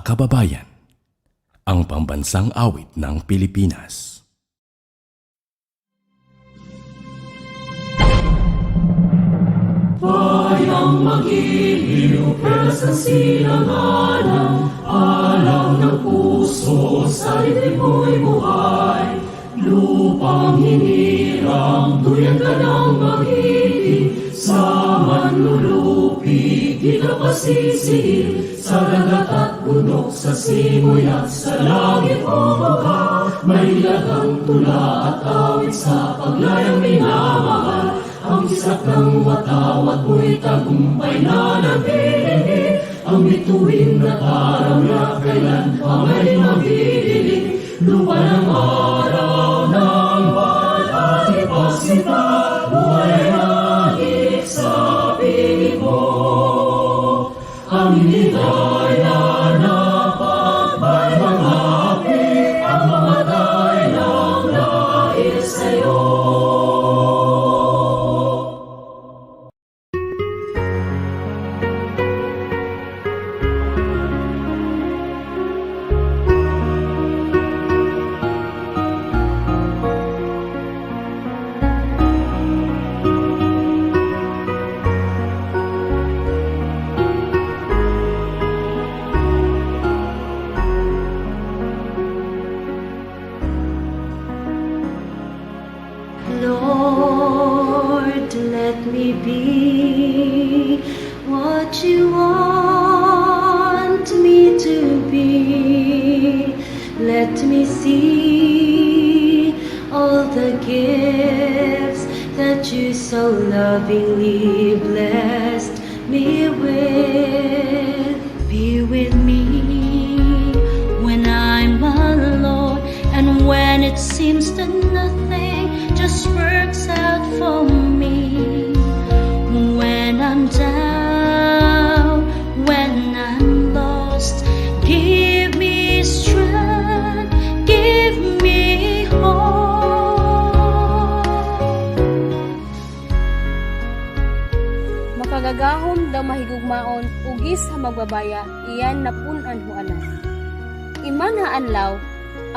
Kababayan, ang pambansang awit ng Pilipinas. Bayang mag-iliw, perlas ng silanganan, alam ng puso, sa dibdib mo'y buhay. Lupang hinirang, duyan ka ng mag-ibig, sa manlulupig, di ka pasisihin, sa dagat at bundok, sa simoy at sa langit bumaba. May lagang tula at awit sa paglayang minamahal, ang isak ng watawat mo'y tagumpay na nabili. Ang bituin na araw na kailan pa may mabibiling. Lupa ng araw ng balat ipagsimba, buhay na higit sa piling mo. Ang hinigaya na pagbay ng api, ang mamatay ng dahil sa'yo. Lord, let me be what you want me to be. Let me see all the gifts that you so lovingly blessed me with. Be with me when I'm alone and when it seems that nothing just works out for me. When I'm down, when I'm lost, give me strength, give me hope. Makagagahom daw mahigugmaon, ugis ha magbabaya, iyan napunan ho anak. Iman haanlaw,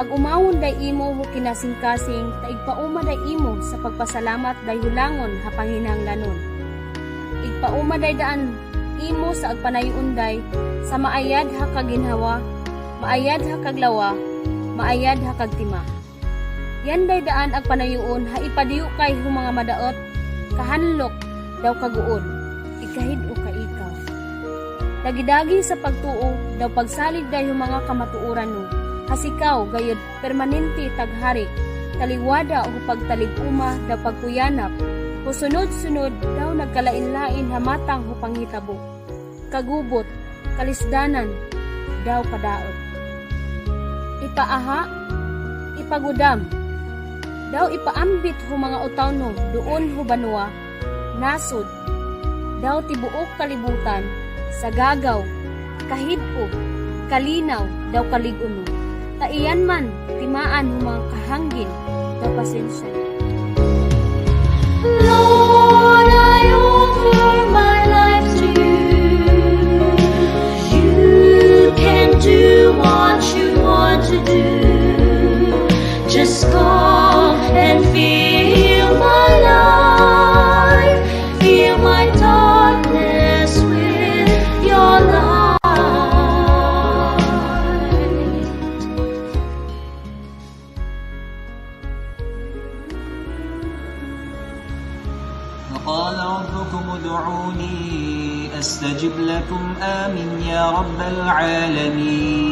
ag umawon day imo ho kinasing-kasing, taigpauma day imo sa pagpasalamat day hulangon ha panginahanglanon. Igpauma day daan imo sa agpanayon day, sa maayad ha kaginhawa, maayad ha kaglawa, maayad ha kagtima. Yan day daan agpanayon ha ipadiyo kay hu mga madaot, kahanlok daw kaguod, ikahid o kaikaw. Dagidagi sa pagtuo, daw pagsalig day hu mga kamatuuran no, hasikaw gayud permanente taghari, taliwada o pagtalig-uma daw pagkuyanap, kusunod-sunod daw nagkalain-lain hamatang o panghitabo, kagubot, kalisdanan, daw padaot. Ipaaha, ipagudam, daw ipaambit ho mga utawno, doon ho banwa, nasod, daw tibuok kalibutan, sa gagaw, kahid-o, kalinaw, daw kaliguno. Taiyan man, timaan ng mga kahanggin, daw pasensya. Lord, I offer my life to you. You can do what you want to do. Just come and fill my life, fill my darkness with your light. وقال ربكم ادعوني أستجب لكم آمين يا رب العالمين.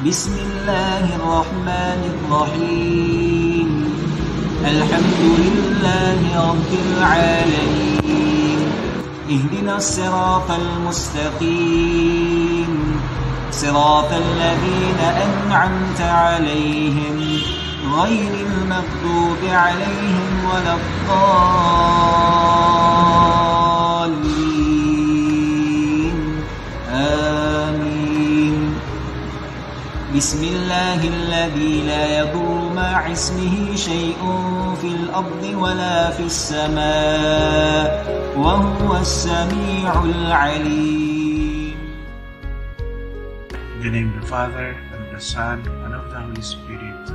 بسم الله الرحمن الرحيم. الحمد لله رب العالمين. اهدنا الصراط المستقيم صراط الذين أنعمت عليهم غير المغضوب عليهم ولا الضالين آمين. بسم الله الذي لا يضر مع اسمه شيء في الأرض ولا في السماء وهو السميع العليم. In the name of the Father, and of the Son, and of the Holy Spirit.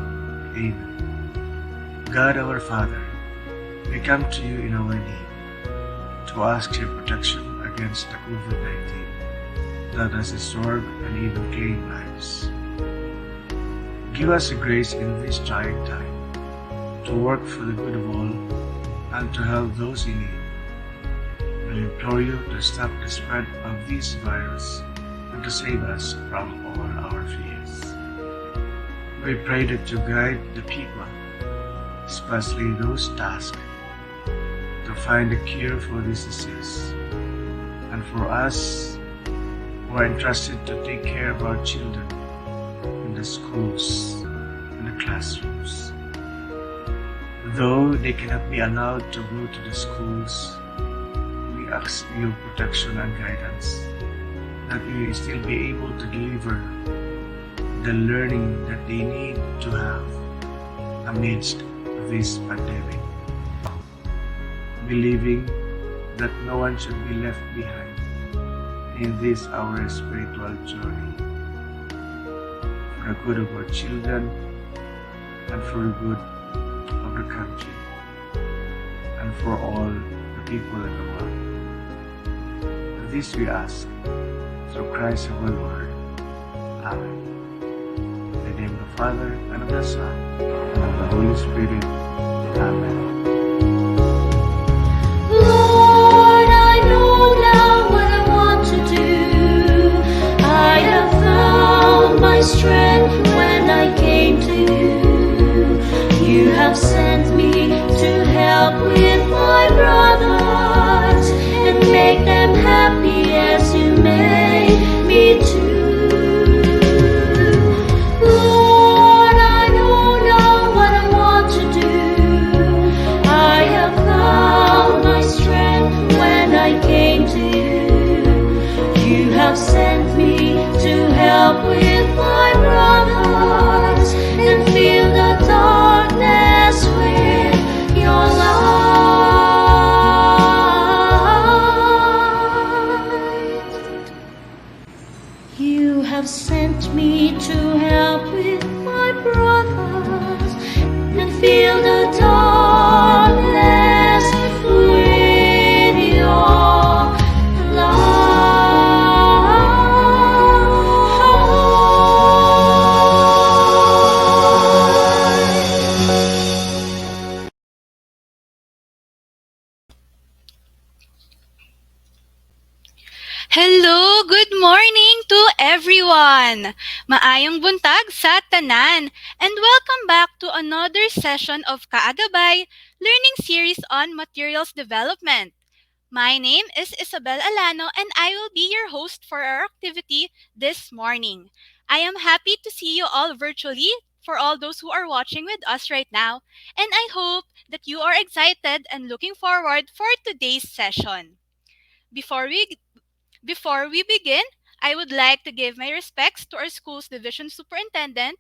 Amen. God our Father, we come to you in our need to ask your protection against the COVID-19 that has disturbed and even claimed lives. Give us the grace in this trying time to work for the good of all and to help those in need. We implore you to stop the spread of this virus and to save us from all our fears. We pray that you guide the people, especially those tasked to find a cure for this disease, and for us who are entrusted to take care of our children in the schools and the classrooms. Though they cannot be allowed to go to the schools, we ask your protection and guidance, that we will still be able to deliver the learning that they need to have amidst this pandemic, believing that no one should be left behind in this our spiritual journey, for the good of our children and for the good of the country and for all the people in the world. This we ask through Christ our Lord. Amen. In the name of the Father, and of the Son, and of the Holy Spirit. Amen. Lord, I know now what I want to do. I have found my strength when I came to you. You have sent me to help with my brothers and make them happy as you made me too. Lord, I know now what I want to do. I have found my strength when I came to you. You have sent me to help with my brothers and fill the darkness with your light. You have sent me to help with my brothers and fill the darkness with your light. Hello, good morning to everyone. Maayong buntag sa tanan, and welcome back to another session of KaaGABAY learning series on materials development. My name is Isabel Alano, and I will be your host for our activity this morning. I am happy to see you all virtually for all those who are watching with us right now, and I hope that you are excited and looking forward for today's session. Before we before we begin, I would like to give my respects to our school's division superintendent,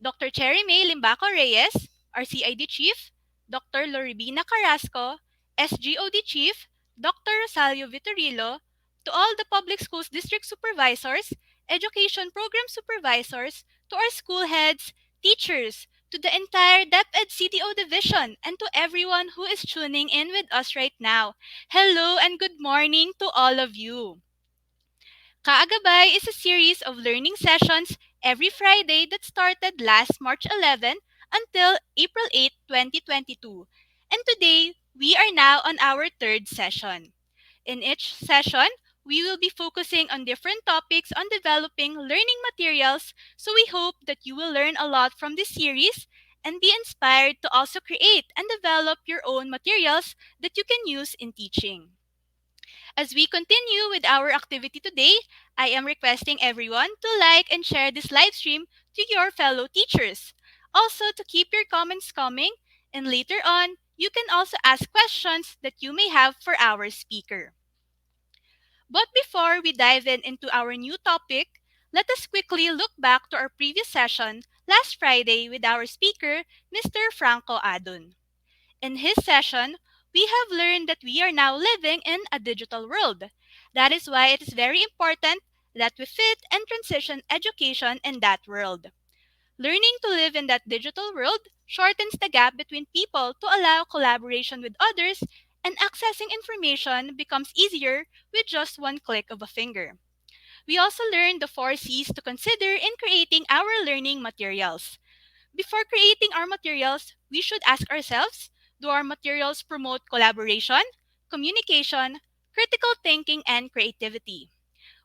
Dr. Cherry May Limbaco Reyes, our CID chief, Dr. Loribina Carrasco, SGOD chief, Dr. Rosalio Vitorillo, to all the public schools district supervisors, education program supervisors, to our school heads, teachers, to the entire DepEd CDO division, and to everyone who is tuning in with us right now. Hello and good morning to all of you. KaaGABAY is a series of learning sessions every Friday that started last March 11 until April 8, 2022. And today, we are now on our third session. In each session, we will be focusing on different topics on developing learning materials, so we hope that you will learn a lot from this series and be inspired to also create and develop your own materials that you can use in teaching. As we continue with our activity today, I am requesting everyone to like and share this live stream to your fellow teachers. Also, to keep your comments coming, and later on, you can also ask questions that you may have for our speaker. But before we dive into our new topic, let us quickly look back to our previous session last Friday with our speaker, Mr. Franco Adon. In his session, we have learned that we are now living in a digital world. That is why it is very important that we fit and transition education in that world. Learning to live in that digital world shortens the gap between people to allow collaboration with others, and accessing information becomes easier with just one click of a finger. We also learn the four C's to consider in creating our learning materials. Before creating our materials, we should ask ourselves, do our materials promote collaboration, communication, critical thinking, and creativity?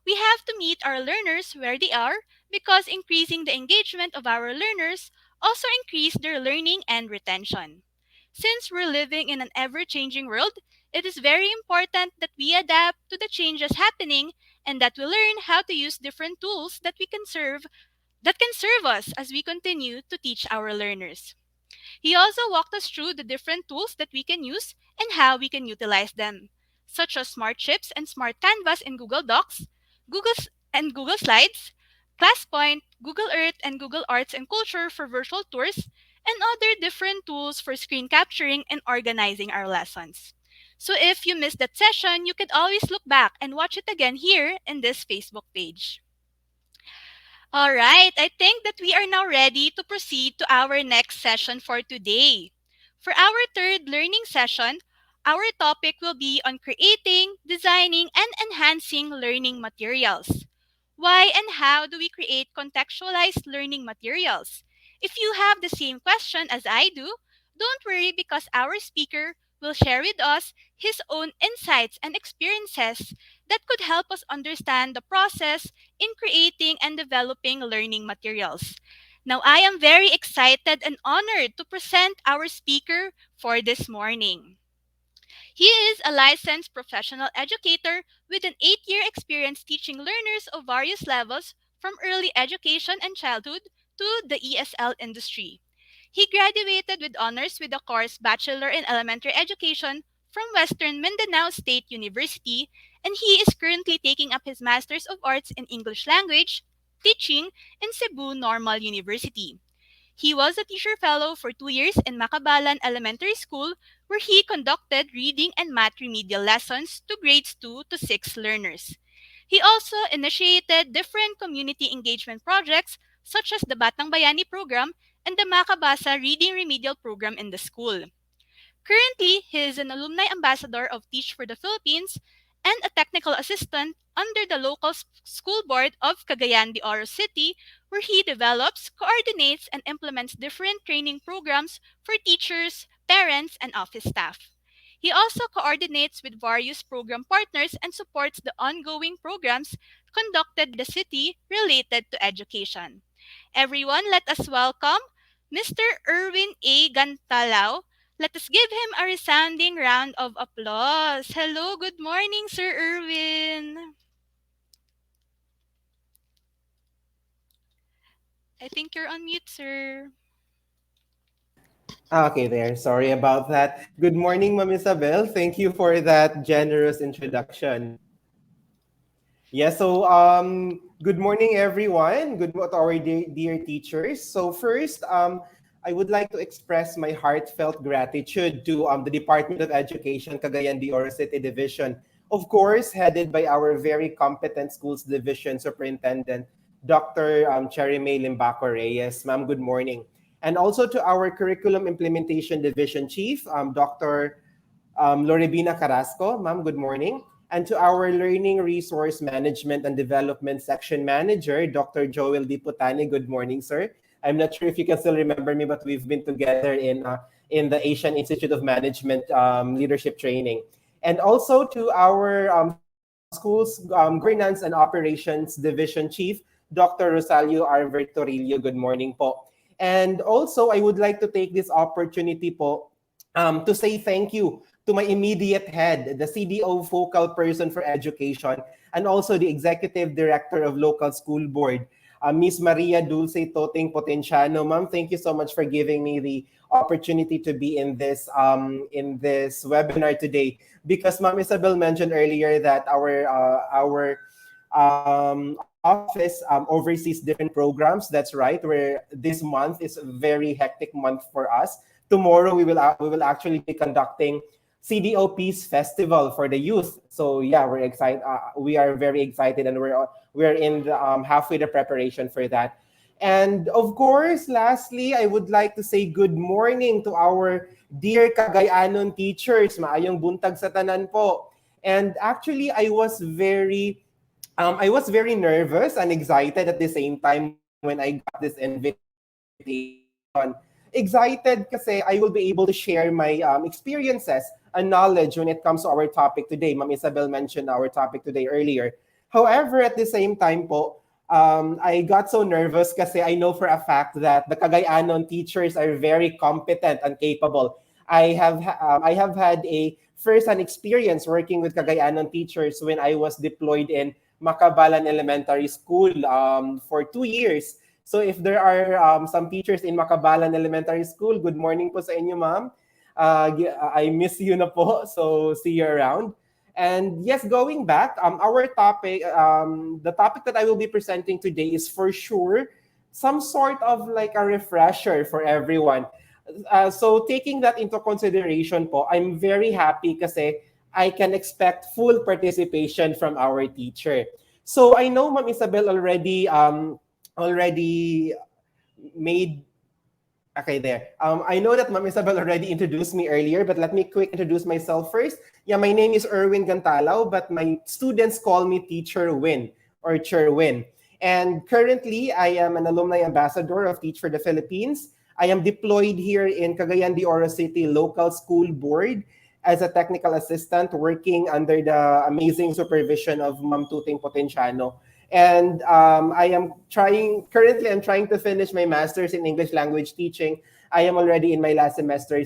We have to meet our learners where they are because increasing the engagement of our learners also increase their learning and retention. Since we're living in an ever-changing world, it is very important that we adapt to the changes happening and that we learn how to use different tools that can serve us as we continue to teach our learners. He also walked us through the different tools that we can use and how we can utilize them, such as Smart Chips and Smart Canvas in Google Docs, Google Slides, ClassPoint, Google Earth, and Google Arts and Culture for virtual tours, and other different tools for screen capturing and organizing our lessons. So if you missed that session, you could always look back and watch it again here in this Facebook page. All right, I think that we are now ready to proceed to our next session for today. For our third learning session, our topic will be on creating, designing, and enhancing learning materials. Why and how do we create contextualized learning materials? If you have the same question as I do, don't worry because our speaker will share with us his own insights and experiences that could help us understand the process in creating and developing learning materials. Now, I am very excited and honored to present our speaker for this morning. He is a licensed professional educator with an 8-year experience teaching learners of various levels from early education and childhood to the ESL industry. He graduated with honors with the course Bachelor in Elementary Education from Western Mindanao State University, and he is currently taking up his Master's of Arts in English Language Teaching in Cebu Normal University. He was a teacher fellow for 2 years in Makabalan Elementary School, where he conducted reading and math remedial lessons to grades 2 to 6 learners. He also initiated different community engagement projects such as the Batang Bayani program and the Makabasa Reading Remedial program in the school. Currently, he is an alumni ambassador of Teach for the Philippines and a technical assistant under the local school board of Cagayan de Oro City, where he develops, coordinates, and implements different training programs for teachers, parents, and office staff. He also coordinates with various program partners and supports the ongoing programs conducted in the city related to education. Everyone, let us welcome Mr. Erwin A. Gantalao. Let us give him a resounding round of applause. Hello, good morning, Sir Erwin. I think you're on mute, sir. Okay, there. Sorry about that. Good morning, Ma'am Isabel. Thank you for that generous introduction. Good morning, everyone. Good morning to our dear teachers. So first, I would like to express my heartfelt gratitude to the Department of Education, Cagayan de Oro City Division, of course, headed by our very competent Schools Division Superintendent, Dr. Cherry May Limbaco Reyes. Ma'am, good morning. And also to our Curriculum Implementation Division Chief, Dr. Lorebina Carrasco. Ma'am, good morning. And to our Learning Resource Management and Development Section Manager, Dr. Joel Diputani. Good morning, sir. I'm not sure if you can still remember me, but we've been together in the Asian Institute of Management Leadership Training. And also to our Schools Governance and Operations Division Chief, Dr. Rosalio Arver Torillo. Good morning po. And also, I would like to take this opportunity po to say thank you to my immediate head, the CDO focal person for education, and also the executive director of local school board, Miss Maria Dulce Toting Potenciano. Ma'am, thank you so much for giving me the opportunity to be in this webinar today. Because Ma'am Isabel mentioned earlier that our office oversees different programs. That's right. Where this month is a very hectic month for us. Tomorrow we will actually be conducting CDOP's festival for the youth. So yeah, we're excited. We are very excited, and we're in the, halfway the preparation for that. And of course, lastly, I would like to say good morning to our dear Cagayanon teachers. Maayong buntag sa tanan po. And actually, I was very nervous and excited at the same time when I got this invitation. Excited kasi I will be able to share my experiences and knowledge when it comes to our topic today. Ma'am Isabel mentioned our topic today earlier. However, at the same time po, I got so nervous kasi I know for a fact that the Cagayanon teachers are very competent and capable. I have had a first-hand experience working with Cagayanon teachers when I was deployed in Makabalan Elementary School for 2 years. So if there are some teachers in Makabalan Elementary School, good morning po sa inyo, ma'am. I miss you na po, so see you around. And yes, going back, our topic, the topic that I will be presenting today is for sure some sort of like a refresher for everyone. So taking that into consideration po, I'm very happy kasi I can expect full participation from our teacher. So I know Ma'am Isabel already made. Okay, there. I know that Ma'am Isabel already introduced me earlier, but let me quick introduce myself first. Yeah, my name is Erwin Gantalao, but my students call me Teacher Win or Cherwin. And currently, I am an alumni ambassador of Teach for the Philippines. I am deployed here in Cagayan de Oro City Local School Board as a technical assistant working under the amazing supervision of Ma'am Tuting Potenciano. And currently I'm trying to finish my master's in English language teaching. I am already in my last semester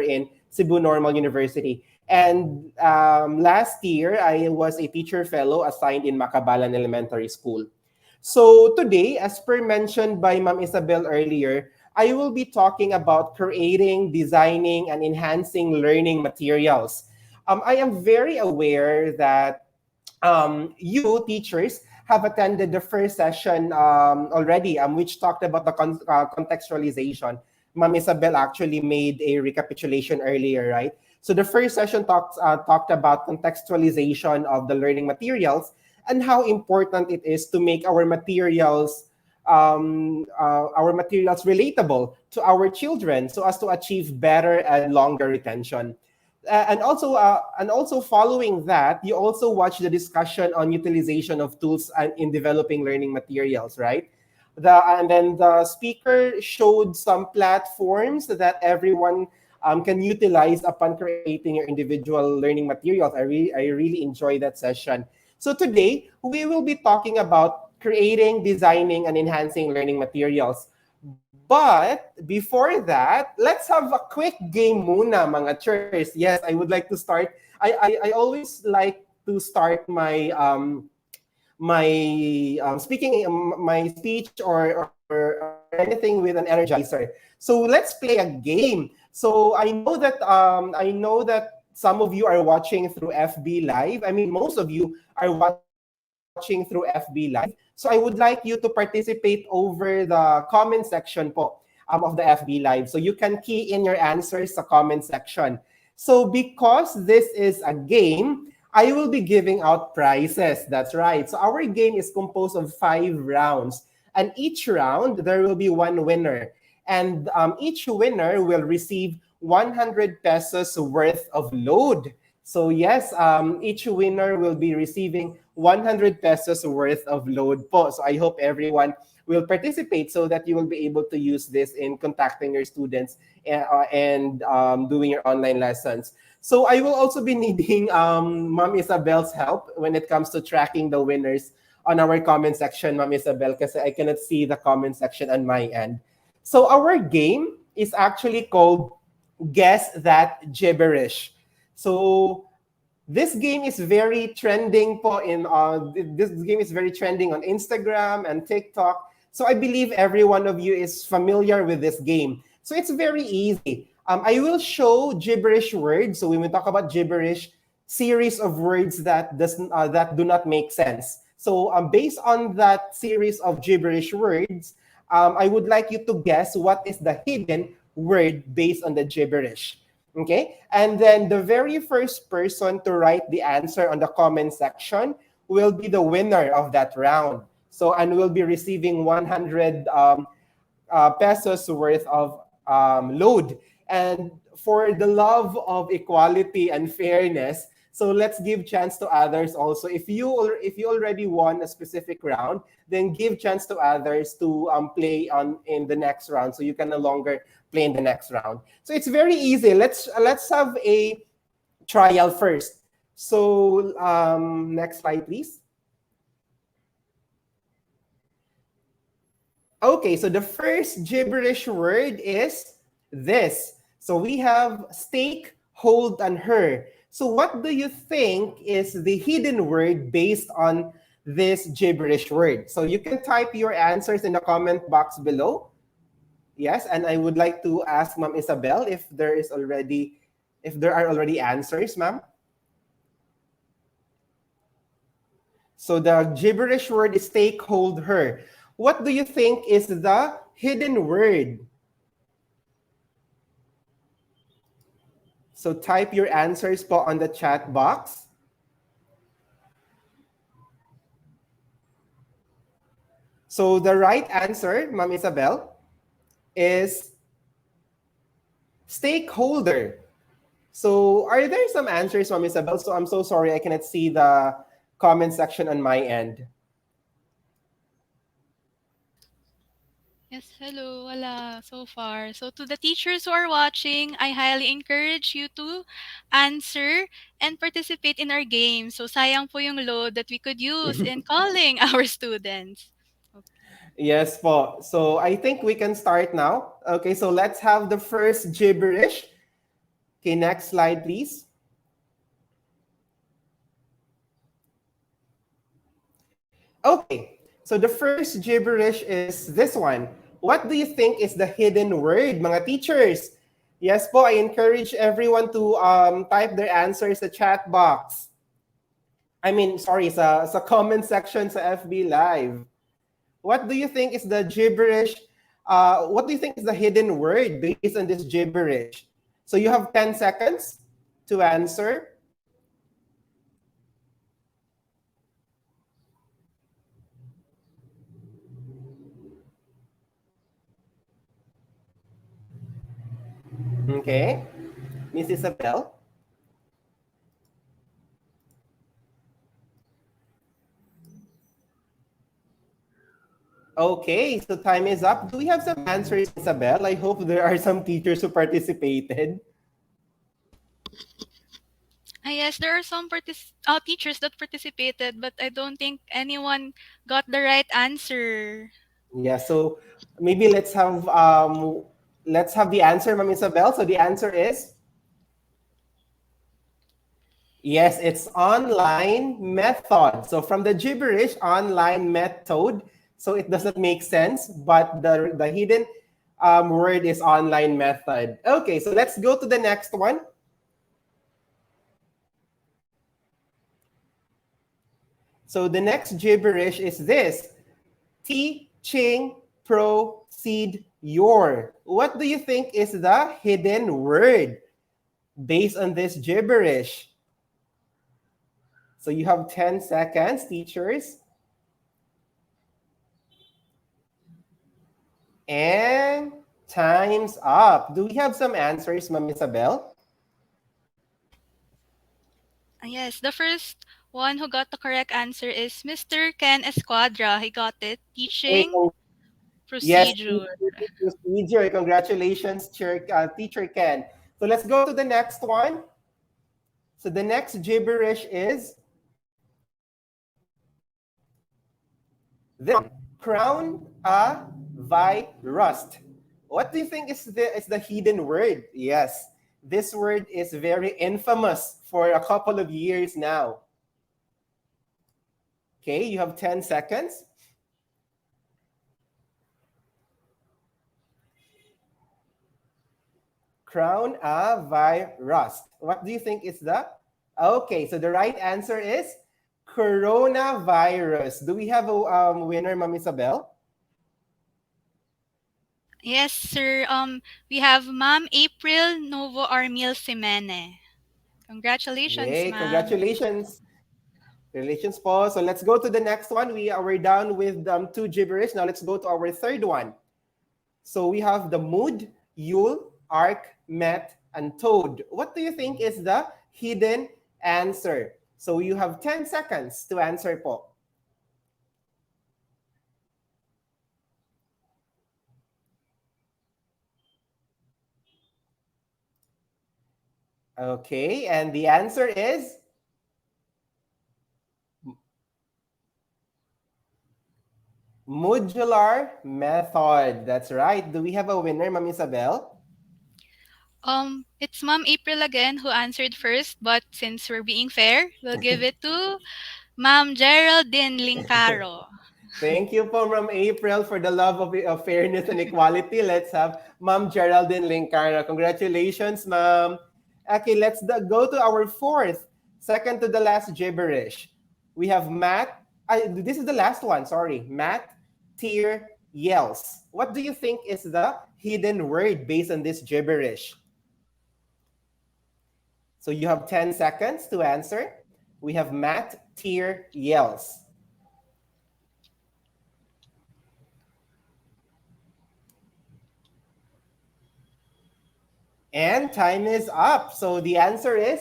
in Cebu Normal University. And last year, I was a teacher fellow assigned in Makabalan Elementary School. So today, as per mentioned by Ma'am Isabel earlier, I will be talking about creating, designing, and enhancing learning materials. I am very aware that you teachers have attended the first session already, which talked about the contextualization. Ma'am Isabel actually made a recapitulation earlier, right? So the first session talked about contextualization of the learning materials and how important it is to make our materials relatable to our children so as to achieve better and longer retention. And also following that, you also watch the discussion on utilization of tools in developing learning materials, right? And then the speaker showed some platforms that everyone can utilize upon creating your individual learning materials. I really enjoyed that session. So today, we will be talking about creating, designing, and enhancing learning materials. But before that, let's have a quick game muna, mga chers. Yes, I would like to start. I always like to start my my speech or anything with an energizer. So let's play a game. So I know that some of you are watching through FB Live. I mean, most of you are watching through FB Live. So I would like you to participate over the comment section po of the FB Live. So you can key in your answers sa comment section. So because this is a game, I will be giving out prizes. That's right. So our game is composed of 5 rounds. And each round, there will be one winner. And each winner will receive 100 pesos worth of load. So yes, each winner will be receiving 100 pesos worth of load po. So I hope everyone will participate so that you will be able to use this in contacting your students and doing your online lessons. So I will also be needing Ma'am Isabel's help when it comes to tracking the winners on our comment section, Ma'am Isabel, because I cannot see the comment section on my end. So our game is actually called Guess That Gibberish. So this game is very trending po this game is very trending on Instagram and TikTok. So I believe every one of you is familiar with this game. So it's very easy. I will show gibberish words. So when we talk about gibberish, series of words that do not make sense. So based on that series of gibberish words, I would like you to guess what is the hidden word based on the gibberish. Okay? And then the very first person to write the answer on the comment section will be the winner of that round. So, and will be receiving 100 pesos worth of load. And for the love of equality and fairness, so let's give chance to others also. If you already won a specific round, then give chance to others to play on in the next round, so you can no longer play in the next round. So it's very easy. Let's have a trial first. So next slide, please. Okay, so the first gibberish word is this. So we have stake, hold, and her. So what do you think is the hidden word based on this gibberish word? So you can type your answers in the comment box below. Yes, and I would like to ask Ma'am Isabel if there are already answers, ma'am. So the gibberish word is stake, hold, her. What do you think is the hidden word? So type your answers po on the chat box. So the right answer, Ma'am Isabel, is stakeholder. So are there some answers, Ma'am Isabel? So I'm so sorry I cannot see the comment section on my end. Yes, hello. Wala so far. So to the teachers who are watching, I highly encourage you to answer and participate in our game. So sayang po yung load that we could use in calling our students. Yes po. So I think we can start now. Okay, so let's have the first gibberish. Okay, next slide, please. Okay, so the first gibberish is this one. What do you think is the hidden word, mga teachers? Yes po, I encourage everyone to type their answers sa chat box. I mean, sorry, sa comment section sa FB Live. What do you think is the gibberish? What do you think is the hidden word based on this gibberish? So you have 10 seconds to answer. Okay, Miss Isabel. Okay, so time is up. Do we have some answers, Isabel? I hope there are some teachers who participated. Yes, there are some teachers that participated, but I don't think anyone got the right answer. Yeah, so maybe let's have the answer, Ma'am Isabel. So the answer is yes, it's online method. So from the gibberish, online method. So it doesn't make sense, but the hidden word is online method. Okay, so let's go to the next one. So the next gibberish is this. Teaching proceed your. What do you think is the hidden word based on this gibberish? So you have 10 seconds, teachers. And time's up. Do we have some answers, Ma'am Isabel? Yes, the first one who got the correct answer is Mr. Ken Esquadra. He got it. Hey, Teaching yes, procedure. procedure. Congratulations, teacher Ken. So let's go to the next one. So the next gibberish is this one. Crown a virus. What do you think is the hidden word? Yes, this word is very infamous for a couple of years now. Okay, you have 10 seconds. Crown a virus. What do you think is the? Okay, so the right answer is coronavirus. Do we have a winner, Ma'am Isabel? Yes, sir. We have Ma'am April Novo Armil Simene. Congratulations, Yay, ma'am. congratulations. Relations po. So let's go to the next one. We're done with two gibberish. Now let's go to our third one. So we have the mood, Yule, Arc, Met, and Toad. What do you think is the hidden answer? So you have 10 seconds to answer po. Okay, and the answer is modular method. That's right. Do we have a winner, Ma'am Isabel? It's Ma'am April again who answered first, but since we're being fair, we'll give it to Ma'am Geraldine Lincaro. Thank you po, Ma'am April, for the love of fairness and equality. Let's have Ma'am Geraldine Lincana. Congratulations, Ma'am. Okay, let's go to our fourth, second to the last gibberish. We have Matt. This is the last one, sorry. Matt, tear, yells. What do you think is the hidden word based on this gibberish? So you have 10 seconds to answer. We have Matt, tear, yells. And time is up. So the answer is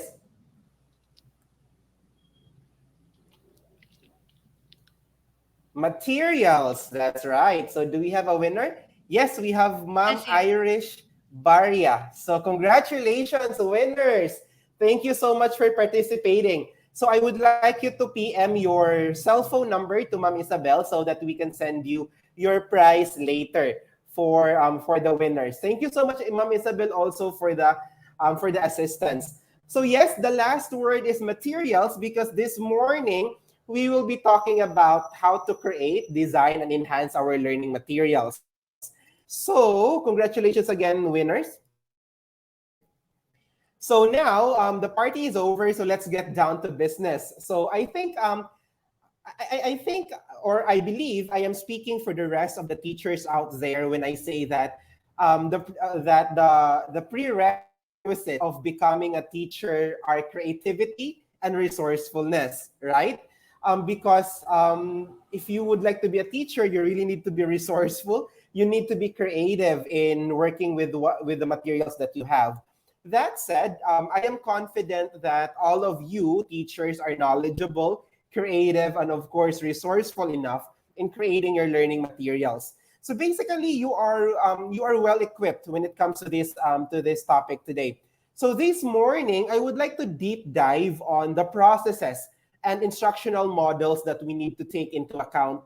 materials. That's right. So do we have a winner? Yes, we have Ma'am Yes, yes. Irish Baria. So congratulations, winners. Thank you so much for participating. So I would like you to PM your cell phone number to Ma'am Isabel so that we can send you your prize later for the winners. Thank you so much, Ma'am Isabel, also for the assistance. So yes, the last word is materials because this morning we will be talking about how to create, design, and enhance our learning materials. So congratulations again, winners. So now the party is over, so let's get down to business. So I think, or I believe, I am speaking for the rest of the teachers out there when I say that the prerequisites of becoming a teacher are creativity and resourcefulness, right? Because if you would like to be a teacher, you really need to be resourceful. You need to be creative in working with the materials that you have. That said, I am confident that all of you teachers are knowledgeable, creative, and of course resourceful enough in creating your learning materials. So basically, you are well equipped when it comes to this topic today. So this morning, I would like to deep dive on the processes and instructional models that we need to take into account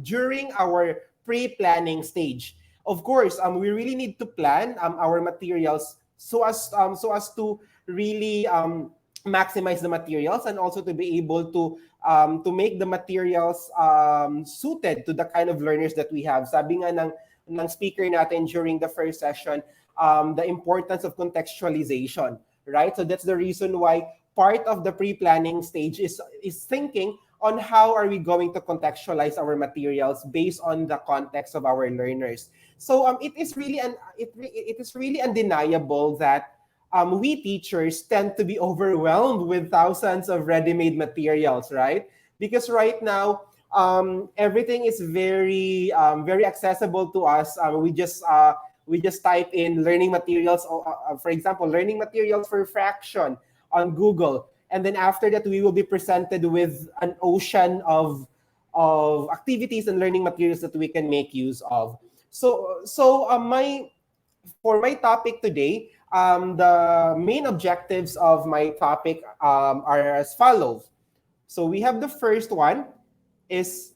during our pre-planning stage. Of course, we really need to plan our materials so as to really maximize the materials and also to be able to make the materials suited to the kind of learners that we have. Sabi nga ng speaker natin during the first session, the importance of contextualization, right? So that's the reason why part of the pre-planning stage is thinking on how are we going to contextualize our materials based on the context of our learners. So it is really undeniable that we teachers tend to be overwhelmed with thousands of ready-made materials, right? Because right now everything is very accessible to us. We just type in learning materials, for example, learning materials for fraction on Google, and then after that we will be presented with an ocean of activities and learning materials that we can make use of. My for my topic today, the main objectives of my topic are as follows. So we have the first one is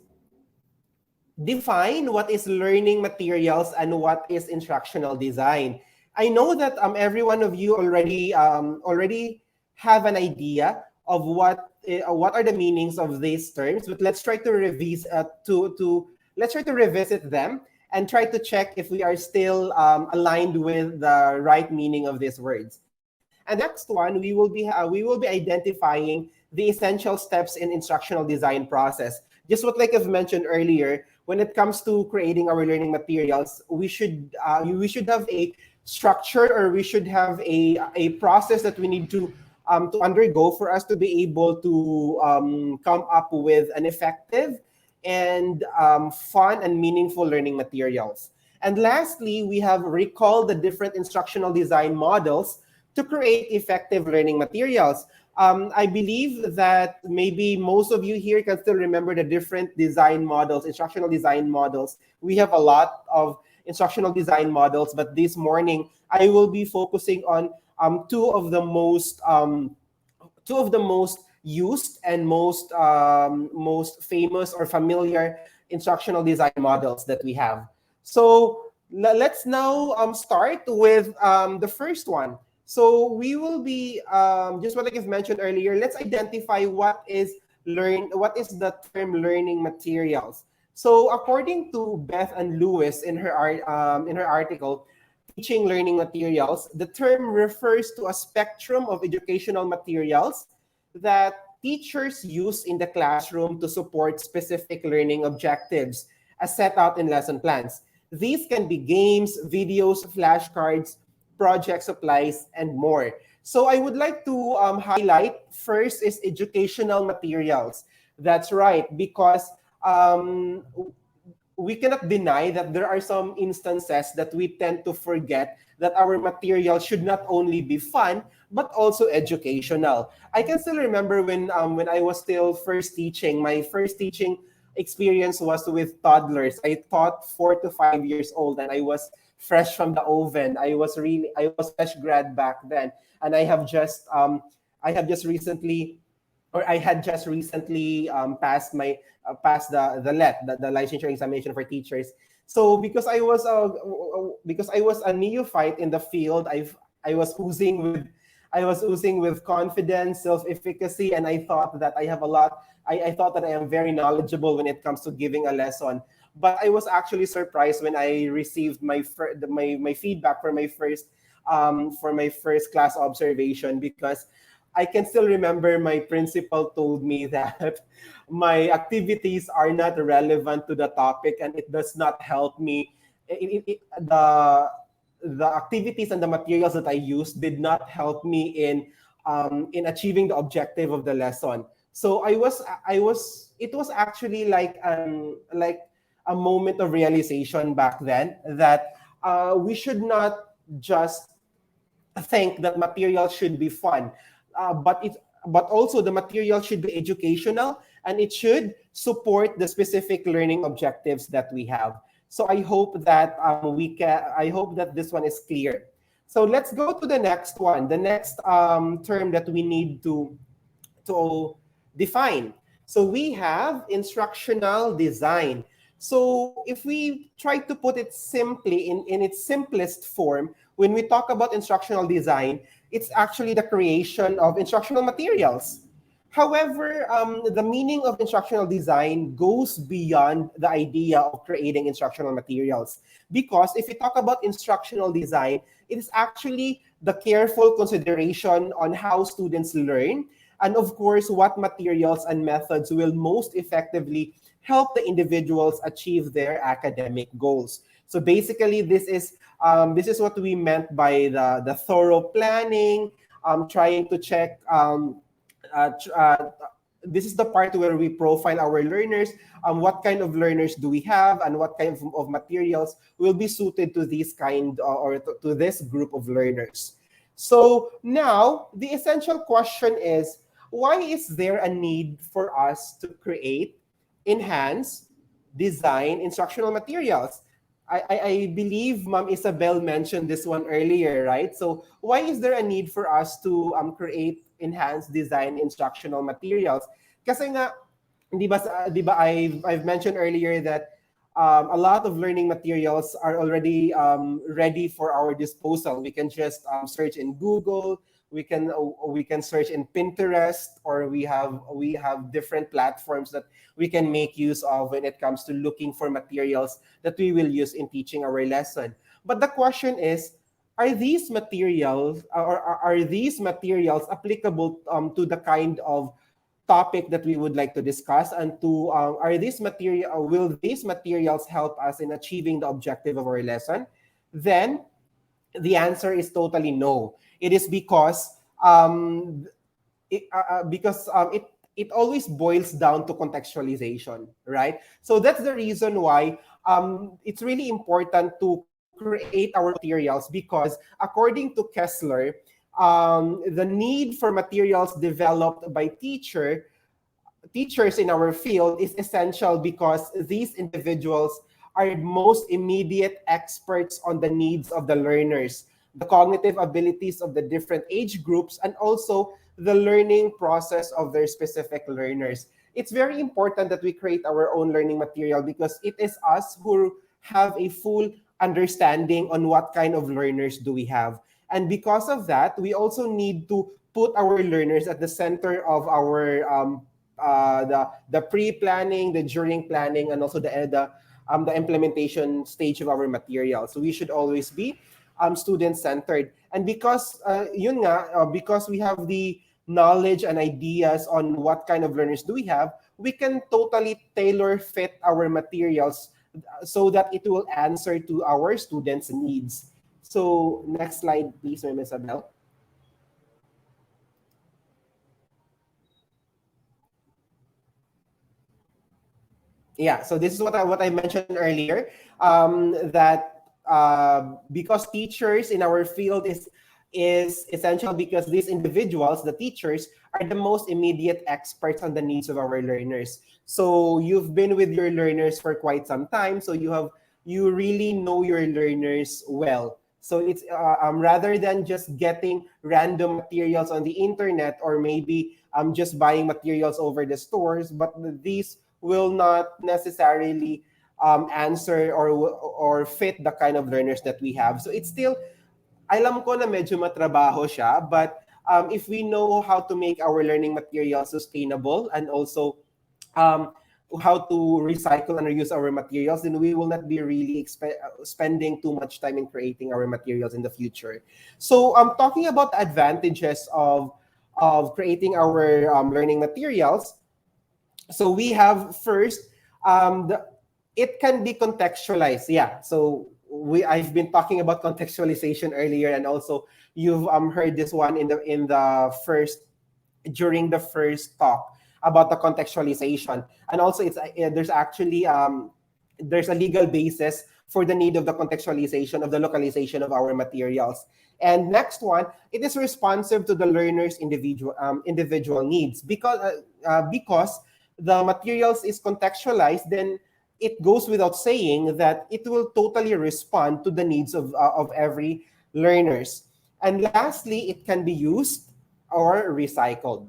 define what is learning materials and what is instructional design. I know that every one of you already have an idea of what are the meanings of these terms, but let's try to let's try to revisit them and try to check if we are still aligned with the right meaning of these words. And the next one, we will be identifying the essential steps in instructional design process. Just what like I've mentioned earlier, when it comes to creating our learning materials, we should have a structure, or we should have a process that we need to undergo for us to be able to come up with an effective and fun and meaningful learning materials. And lastly, we have recalled the different instructional design models to create effective learning materials. I believe that maybe most of you here can still remember the different design models, instructional design models. We have a lot of instructional design models, but this morning I will be focusing on two of the most used and most famous or familiar instructional design models that we have. So let's now start with the first one. So we will be just what I've mentioned earlier. Let's identify what is the term learning materials. So according to Beth and Lewis in her article, teaching learning materials, the term refers to a spectrum of educational materials that teachers use in the classroom to support specific learning objectives as set out in lesson plans. These can be games, videos, flashcards, project supplies, and more. So I would like to highlight first is educational materials. That's right, because um, we cannot deny that there are some instances that we tend to forget that our material should not only be fun but also educational. I can still remember when I was still first teaching. My first teaching experience was with toddlers. I taught 4 to 5 years old, and I was fresh from the oven. I was fresh grad back then, and I have just recently or I had just recently passed the the licensure examination for teachers. So because I was a neophyte in the field, I was I was oozing with confidence, self-efficacy, and I thought that I have a lot. I thought that I am very knowledgeable when it comes to giving a lesson. But I was actually surprised when I received my feedback for my first class observation, because I can still remember my principal told me that my activities are not relevant to the topic and it does not help me. The activities and the materials that I used did not help me in achieving the objective of the lesson. So I was it was actually like a moment of realization back then that we should not just think that material should be fun, but also the material should be educational and it should support the specific learning objectives that we have. So I hope that I hope that this one is clear. So let's go to the next one. The next term that we need to define. So we have instructional design. So if we try to put it simply in its simplest form, when we talk about instructional design, it's actually the creation of instructional materials. However, the meaning of instructional design goes beyond the idea of creating instructional materials. Because if we talk about instructional design, it is actually the careful consideration on how students learn, and of course, what materials and methods will most effectively help the individuals achieve their academic goals. So basically, this is what we meant by the thorough planning, trying to check. This is the part where we profile our learners. What kind of learners do we have, and what kind of materials will be suited to this kind or to this group of learners. So now the essential question is, why is there a need for us to create, enhance, design instructional materials? I believe Ma'am Isabel mentioned this one earlier, right? So why is there a need for us to create, enhance, design instructional materials? Kasi nga, di ba I've mentioned earlier that a lot of learning materials are already ready for our disposal. We can just search in Google. We can search in Pinterest, or we have different platforms that we can make use of when it comes to looking for materials that we will use in teaching our lesson. But the question is, are these materials applicable to the kind of topic that we would like to discuss, and to are these material will these materials help us in achieving the objective of our lesson? Then the answer is totally no. It is because it always boils down to contextualization, right? So that's the reason why it's really important to create our materials, because according to Kessler, the need for materials developed by teachers in our field is essential because these individuals are most immediate experts on the needs of the learners, the cognitive abilities of the different age groups, and also the learning process of their specific learners. It's very important that we create our own learning material because it is us who have a full understanding on what kind of learners do we have. And because of that, we also need to put our learners at the center of our the pre-planning, the during planning, and also the implementation stage of our material. So we should always be student-centered. And because because we have the knowledge and ideas on what kind of learners do we have, we can totally tailor fit our materials so that it will answer to our students' needs. So next slide, please, Ma'am Isabel. Yeah, so this is what I mentioned earlier, that because teachers in our field is essential because these individuals, the teachers, are the most immediate experts on the needs of our learners. So you've been with your learners for quite some time, so you really know your learners well. So it's rather than just getting random materials on the internet, or maybe just buying materials over the stores, but these will not necessarily answer or fit the kind of learners that we have. So it's still, alam ko na medyo matrabaho siya, but if we know how to make our learning material sustainable, and also how to recycle and reuse our materials, then we will not be really spending too much time in creating our materials in the future. So talking about the advantages of creating our learning materials, so we have first, it can be contextualized. Yeah, so I've been talking about contextualization earlier, and also you've heard this one in the first, during the first talk about the contextualization. And also there's actually there's a legal basis for the need of the contextualization of the localization of our materials. And next one, it is responsive to the learner's individual needs, because the materials is contextualized, then it goes without saying that it will totally respond to the needs of every learners. And lastly, it can be used or recycled.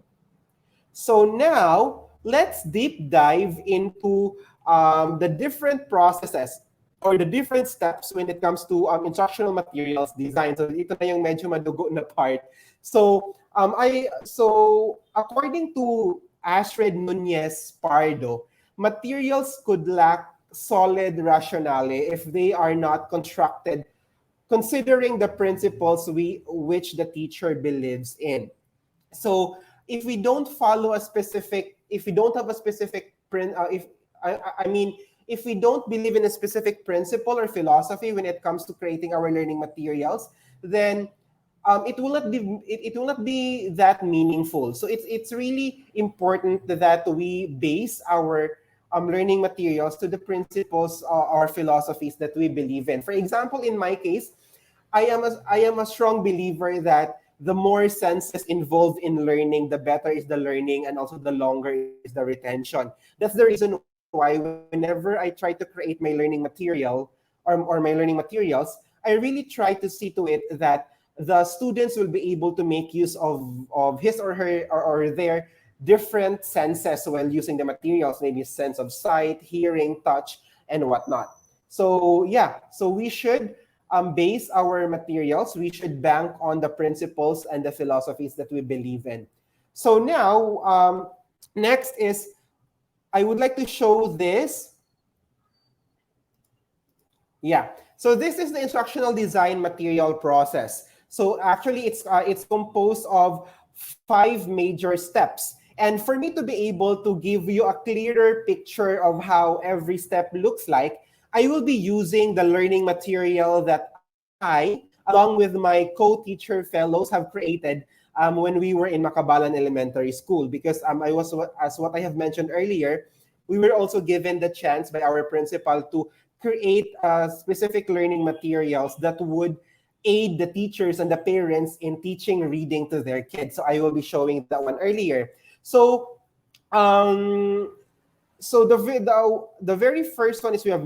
So now, let's deep dive into the different processes or the different steps when it comes to instructional materials design. So ito na yung medyo madugo na part. So according to Ashred Nunez Pardo, materials could lack solid rationale if they are not constructed considering the principles which the teacher believes in. So if we don't follow a specific, if we don't have a specific if we don't believe in a specific principle or philosophy when it comes to creating our learning materials, then it will not be that meaningful. So it's really important that we base our learning materials to the principles or philosophies that we believe in. For example, in my case, I am a strong believer that the more senses involved in learning, the better is the learning, and also the longer is the retention. That's the reason why whenever I try to create my learning material or my learning materials, I really try to see to it that the students will be able to make use of his or her or their different senses while using the materials, maybe sense of sight, hearing, touch, and whatnot. So yeah, so we should base our materials, we should bank on the principles and the philosophies that we believe in. So now, next is, I would like to show this. Yeah, so this is the instructional design material process. So actually, it's composed of 5 major steps. And for me to be able to give you a clearer picture of how every step looks like, I will be using the learning material that I, along with my co-teacher fellows, have created when we were in Makabalan Elementary School. Because as what I have mentioned earlier, we were also given the chance by our principal to create specific learning materials that would aid the teachers and the parents in teaching reading to their kids. So I will be showing that one earlier. So um, the very first one is we have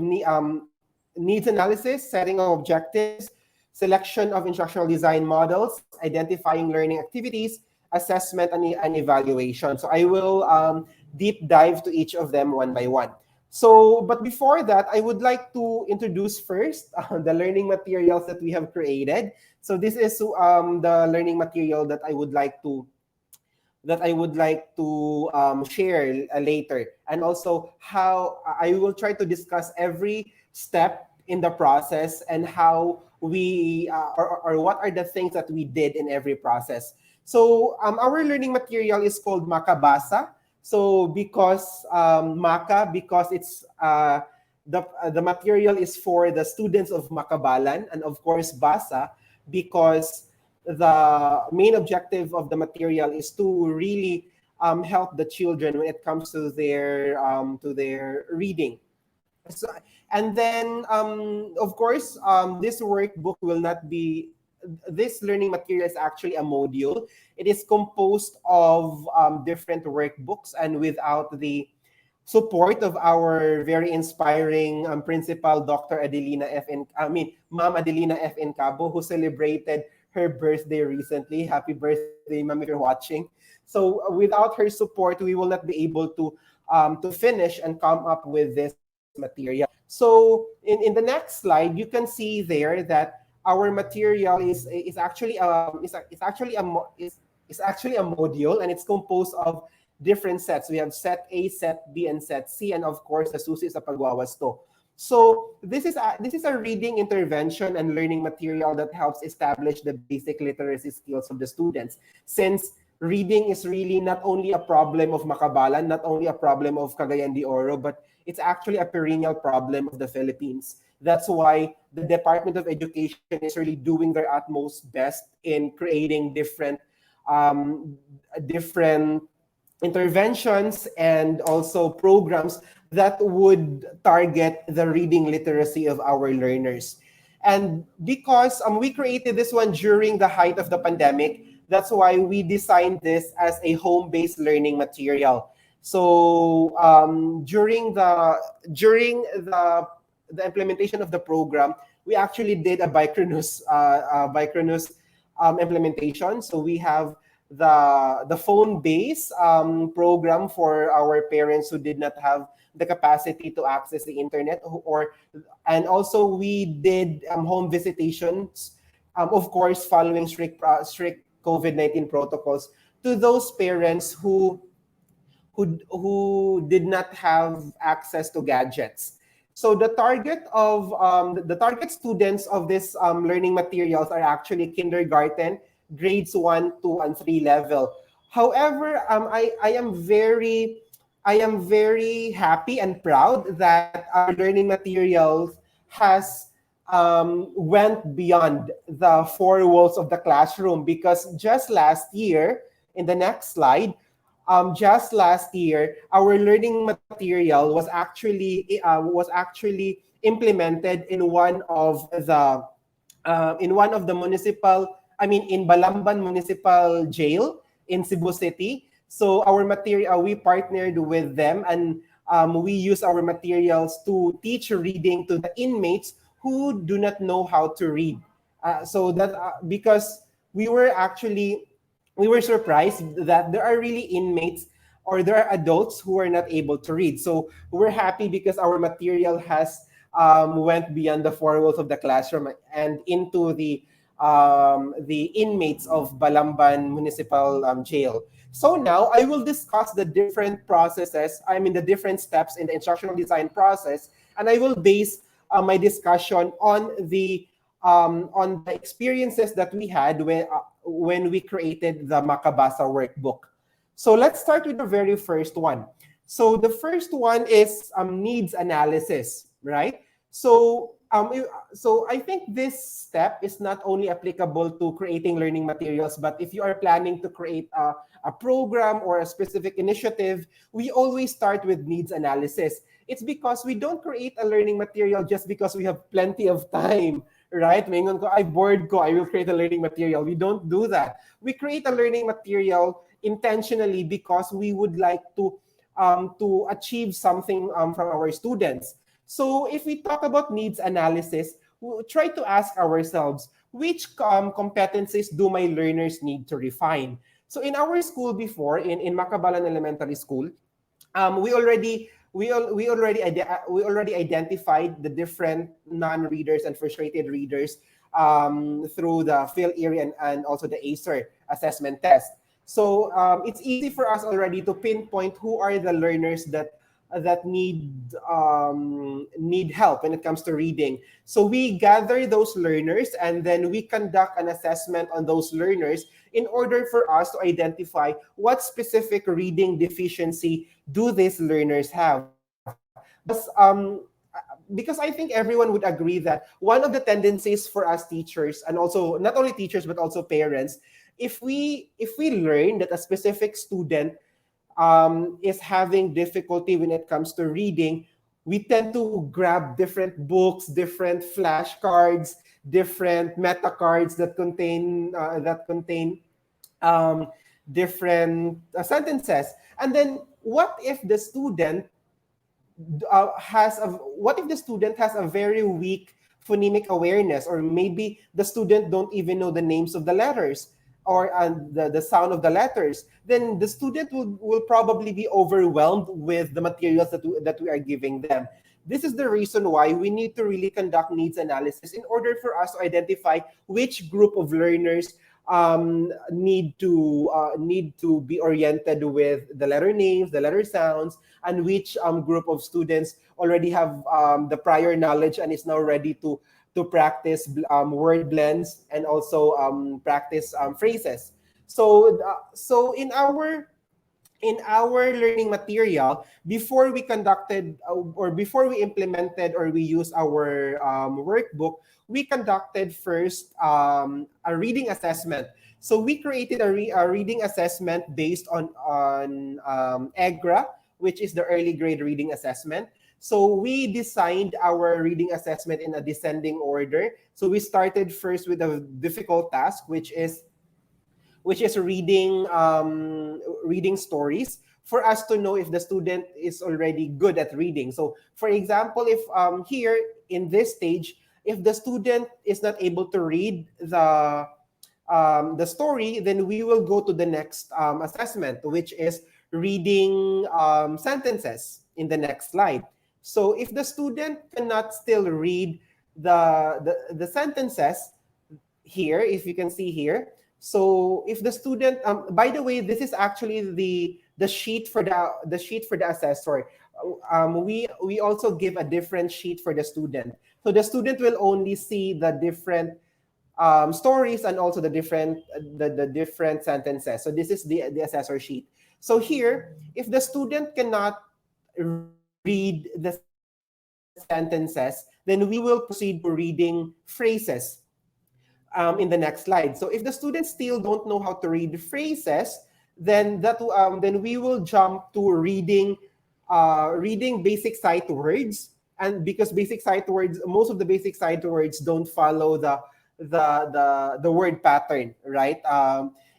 needs analysis, setting of objectives, selection of instructional design models, identifying learning activities, assessment, and evaluation. So I will deep dive to each of them one by one. So, but before that, I would like to introduce first the learning materials that we have created. So this is the learning material that I would like to share later. And also how I will try to discuss every step in the process and how or what are the things that we did in every process. So our learning material is called Makabasa. So because Maka, because it's the material is for the students of Makabalan, and of course Basa, because the main objective of the material is to really help the children when it comes to their reading. So, and then of course this workbook will not be this learning material is actually a module. It is composed of different workbooks, and without the support of our very inspiring principal, Dr. Adelina F. Ma'am Adelina F. N. Cabo, who celebrated her birthday recently. Happy birthday, Ma'am, if you're watching. So without her support, we will not be able to finish and come up with this material. So in the next slide, you can see there that our material is actually is actually a module, and it's composed of different sets. We have set A, set B, and set C, and of course, the susi sa pagwawasto. So this is a reading intervention and learning material that helps establish the basic literacy skills of the students. Since reading is really not only a problem of Makabalan, not only a problem of Cagayan de Oro, but it's actually a perennial problem of the Philippines. That's why the Department of Education is really doing their utmost best in creating different interventions and also programs that would target the reading literacy of our learners. And because we created this one during the height of the pandemic, that's why we designed this as a home-based learning material. So during the implementation of the program, we actually did a Bicronus implementation. So we have the phone-based program for our parents who did not have the capacity to access the internet, and also we did home visitations, of course following strict COVID-19 protocols, to those parents who did not have access to gadgets. So the target students of this learning materials are actually kindergarten, grades 1, 2, and 3 level. However, I am very happy and proud that our learning materials has went beyond the four walls of the classroom, because just last year, in the next slide, just last year, our learning material was actually implemented in one of the in Balamban Municipal Jail in Cebu City. So our material, we partnered with them, and we use our materials to teach reading to the inmates who do not know how to read. So that because we were surprised that there are really inmates or there are adults who are not able to read. So we're happy because our material has went beyond the four walls of the classroom and into the inmates of Balamban Municipal Jail. So now I will discuss the different processes, the different steps in the instructional design process, and I will base my discussion on the experiences that we had when we created the Makabasa workbook. So let's start with the very first one. So the first one is needs analysis, right? So so I think this step is not only applicable to creating learning materials, but if you are planning to create a program or a specific initiative, we always start with needs analysis. It's because we don't create a learning material just because we have plenty of time, right? Maingon ko, ay bored ko, I will create a learning material. We don't do that. We create a learning material intentionally because we would like to achieve something from our students. So if we talk about needs analysis, we try to ask ourselves, which competencies do my learners need to refine? So in our school before, in Makabalan Elementary School, we already identified the different non-readers and frustrated readers through the Phil Erie and also the ACER assessment test. So it's easy for us already to pinpoint who are the learners that need help when it comes to reading. So we gather those learners and then we conduct an assessment on those learners in order for us to identify what specific reading deficiency do these learners have. Because I think everyone would agree that one of the tendencies for us teachers, and also not only teachers but also parents, if we learn that a specific student is having difficulty when it comes to reading, we tend to grab different books, different flashcards, different meta cards that contain um, different sentences. And then what if the student has a very weak phonemic awareness, or maybe the student don't even know the names of the letters or the sound of the letters? Then the student will probably be overwhelmed with the materials that we are giving them. This is the reason why we need to really conduct needs analysis in order for us to identify which group of learners need to be oriented with the letter names, the letter sounds, and which group of students already have the prior knowledge and is now ready to practice word blends and also practice phrases. So in our learning material, before we conducted or before we implemented or we used our workbook, we conducted first a reading assessment. So we created a reading assessment based on EGRA, which is the early grade reading assessment. So we designed our reading assessment in a descending order. So we started first with a difficult task, which is reading stories for us to know if the student is already good at reading. So, for example, if here in this stage, if the student is not able to read the story, then we will go to the next assessment, which is reading sentences in the next slide. So, if the student cannot still read the sentences, here, if you can see here. So if the student, by the way, this is actually the sheet for the assessor. We also give a different sheet for the student. So the student will only see the different stories and also the different sentences. So this is the assessor sheet. So here, if the student cannot read the sentences, then we will proceed to reading phrases in the next slide. So if the students still don't know how to read phrases, then we will jump to reading basic sight words. And because basic sight words, most of the basic sight words don't follow the word pattern, right?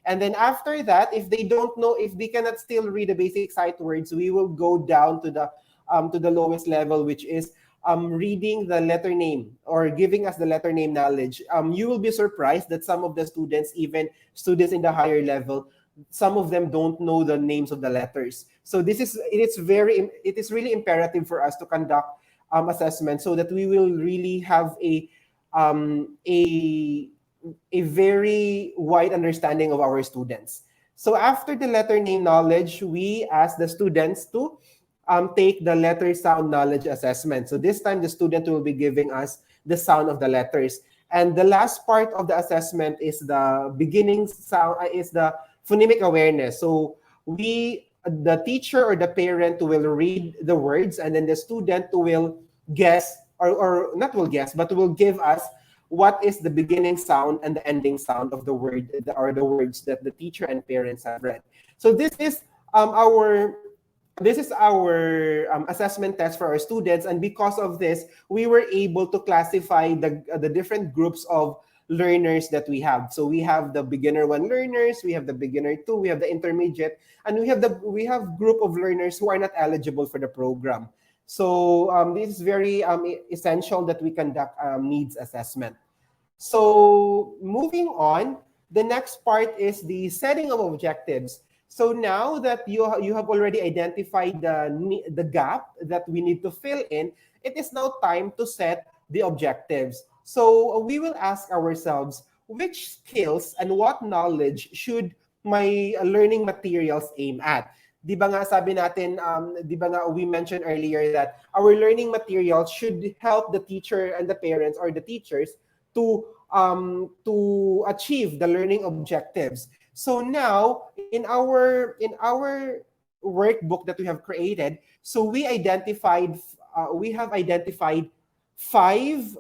And then after that, if they cannot still read the basic sight words, we will go down to the lowest level, which is reading the letter name or giving us the letter name knowledge. You will be surprised that some of the students, even students in the higher level, some of them don't know the names of the letters. So it is really imperative for us to conduct assessment so that we will really have a very wide understanding of our students. So after the letter name knowledge, we ask the students to take the letter sound knowledge assessment. So this time the student will be giving us the sound of the letters. And the last part of the assessment is the beginning sound, is the phonemic awareness. So the teacher or the parent will read the words, and then the student will guess, or not will guess, but will give us what is the beginning sound and the ending sound of the word, or the words that the teacher and parents have read. So our this is our assessment test for our students, and because of this, we were able to classify the different groups of learners that we have. So we have the beginner one learners, we have the beginner two, we have the intermediate, and we have group of learners who are not eligible for the program. So this is very essential that we conduct needs assessment. So moving on, the next part is the setting of objectives. So now that you have already identified the gap that we need to fill in, it is now time to set the objectives. So we will ask ourselves, which skills and what knowledge should my learning materials aim at? Di ba nga sabi natin, di ba nga we mentioned earlier that our learning materials should help the teacher and the parents or the teachers to achieve the learning objectives. So now in our workbook that we have created, so we have identified 5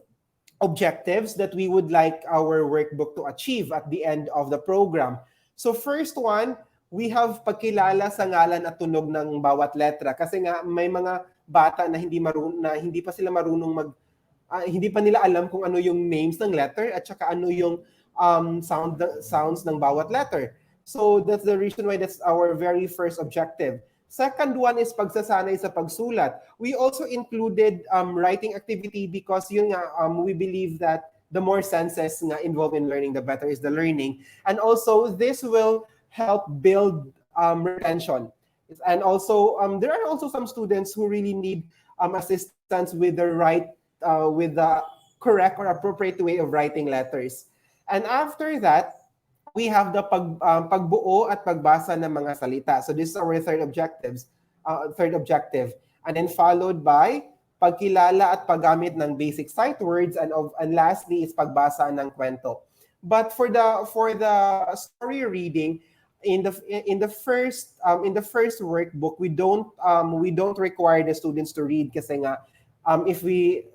objectives that we would like our workbook to achieve at the end of the program. So first one, we have pagkilala sa ngalan at tunog ng bawat letra, kasi nga may mga bata na hindi pa sila marunong hindi pa nila alam kung ano yung names ng letter at saka ano yung sounds ng bawat letter. So that's the reason why that's our very first objective. Second one is pagsasanay sa pagsulat. We also included writing activity because yun nga, we believe that the more senses nga involved in learning, the better is the learning. And also, this will help build retention. And also, there are also some students who really need assistance with with the correct or appropriate way of writing letters. And after that, we have the pagbuo at pagbasa ng mga salita. So this is our third objective. And then followed by pagkilala at paggamit ng basic sight words, and lastly is pagbasa ng kwento. But for the story reading, in the first workbook, we don't require the students to read, kasi nga if we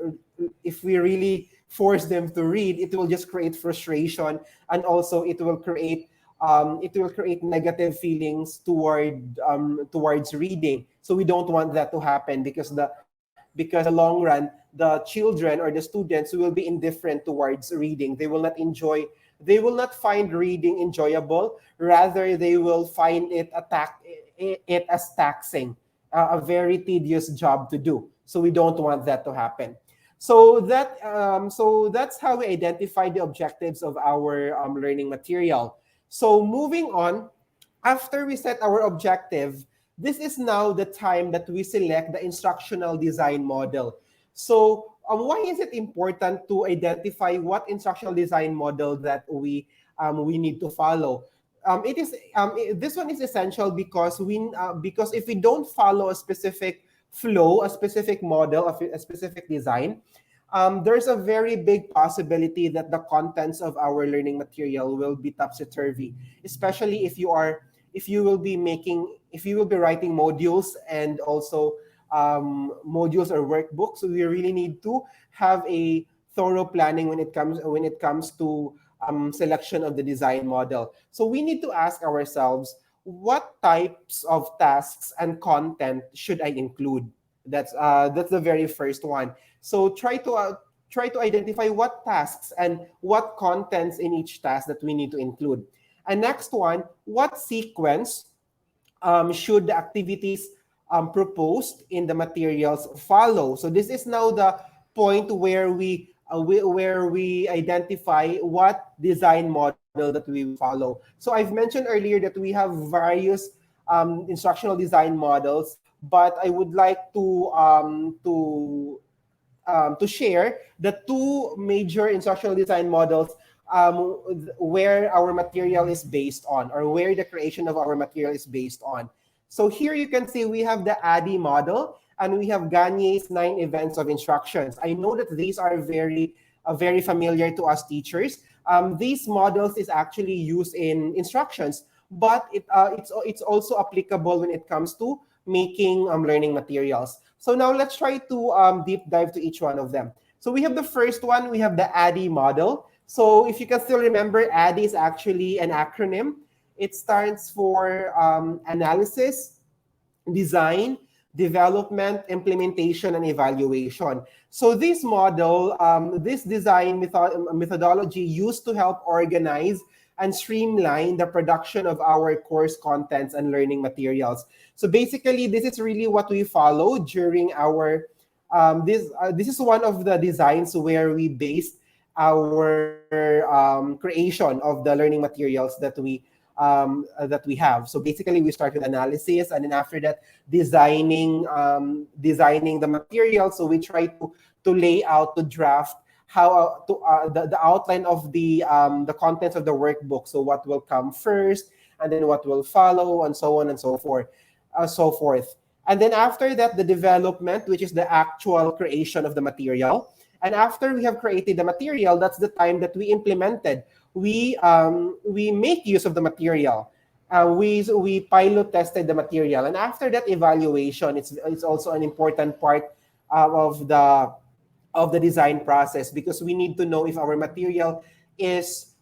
really force them to read, it will just create frustration, and also it will create negative feelings towards reading. So we don't want that to happen, because in the long run, the children or the students will be indifferent towards reading. They will not find reading enjoyable. Rather, they will find it as taxing, a very tedious job to do. So we don't want that to happen. So that's how we identify the objectives of our learning material. So moving on, after we set our objective, this is now the time that we select the instructional design model. So why is it important to identify what instructional design model that we need to follow? This one is essential because if we don't follow a specific flow, a specific model, a specific design, there's a very big possibility that the contents of our learning material will be topsy-turvy, especially if you will be writing modules and also modules or workbooks. So we really need to have a thorough planning when it comes to selection of the design model. So we need to ask ourselves, what types of tasks and content should I include? That's the very first one. So try to identify what tasks and what contents in each task that we need to include. And next one, what sequence should the activities proposed in the materials follow? So this is now the point where we identify what design model that we will follow. So I've mentioned earlier that we have various instructional design models, but I would like to share the 2 major instructional design models where our material is based on, or where the creation of our material is based on. So here you can see we have the ADDIE model, and we have Gagne's 9 events of instructions. I know that these are very familiar to us teachers. These models is actually used in instructions, but it's also applicable when it comes to making learning materials. So now let's try to deep dive to each one of them. So we have the first one, we have the ADDIE model. So if you can still remember, ADDIE is actually an acronym. It stands for analysis, design, development, implementation, and evaluation. So this model, this design methodology used to help organize and streamline the production of our course contents and learning materials. So basically, this is really what we follow during our this is one of the designs where we based our creation of the learning materials that we have. So basically, we start with analysis, and then after that, designing the material. So we try to lay out, to draft how the outline of the contents of the workbook. So what will come first, and then what will follow, and so on and so forth, so forth. And then after that, the development, which is the actual creation of the material. And after we have created the material, that's the time that we implemented. We make use of the material. We pilot tested the material, and after that evaluation, it's also an important part of the design process, because we need to know if our material is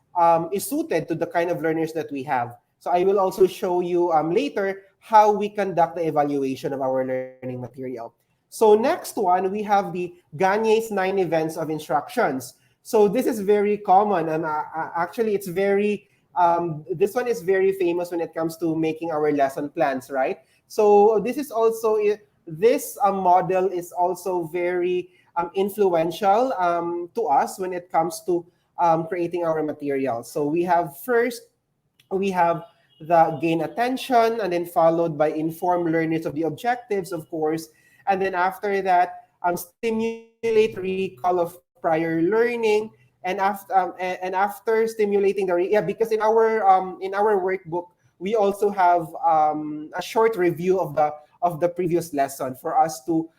suited to the kind of learners that we have. So I will also show you later how we conduct the evaluation of our learning material. So next one, we have the Gagne's 9 events of instructions. So this is very common, and actually it's very, this one is very famous when it comes to making our lesson plans, right? So this is also, this model is also very influential to us when it comes to creating our materials. So we have first, we have the gain attention, and then followed by inform learners of the objectives, of course. And then after that, stimulate recall of prior learning. And after stimulating because in our workbook, we also have a short review of the previous lesson for us to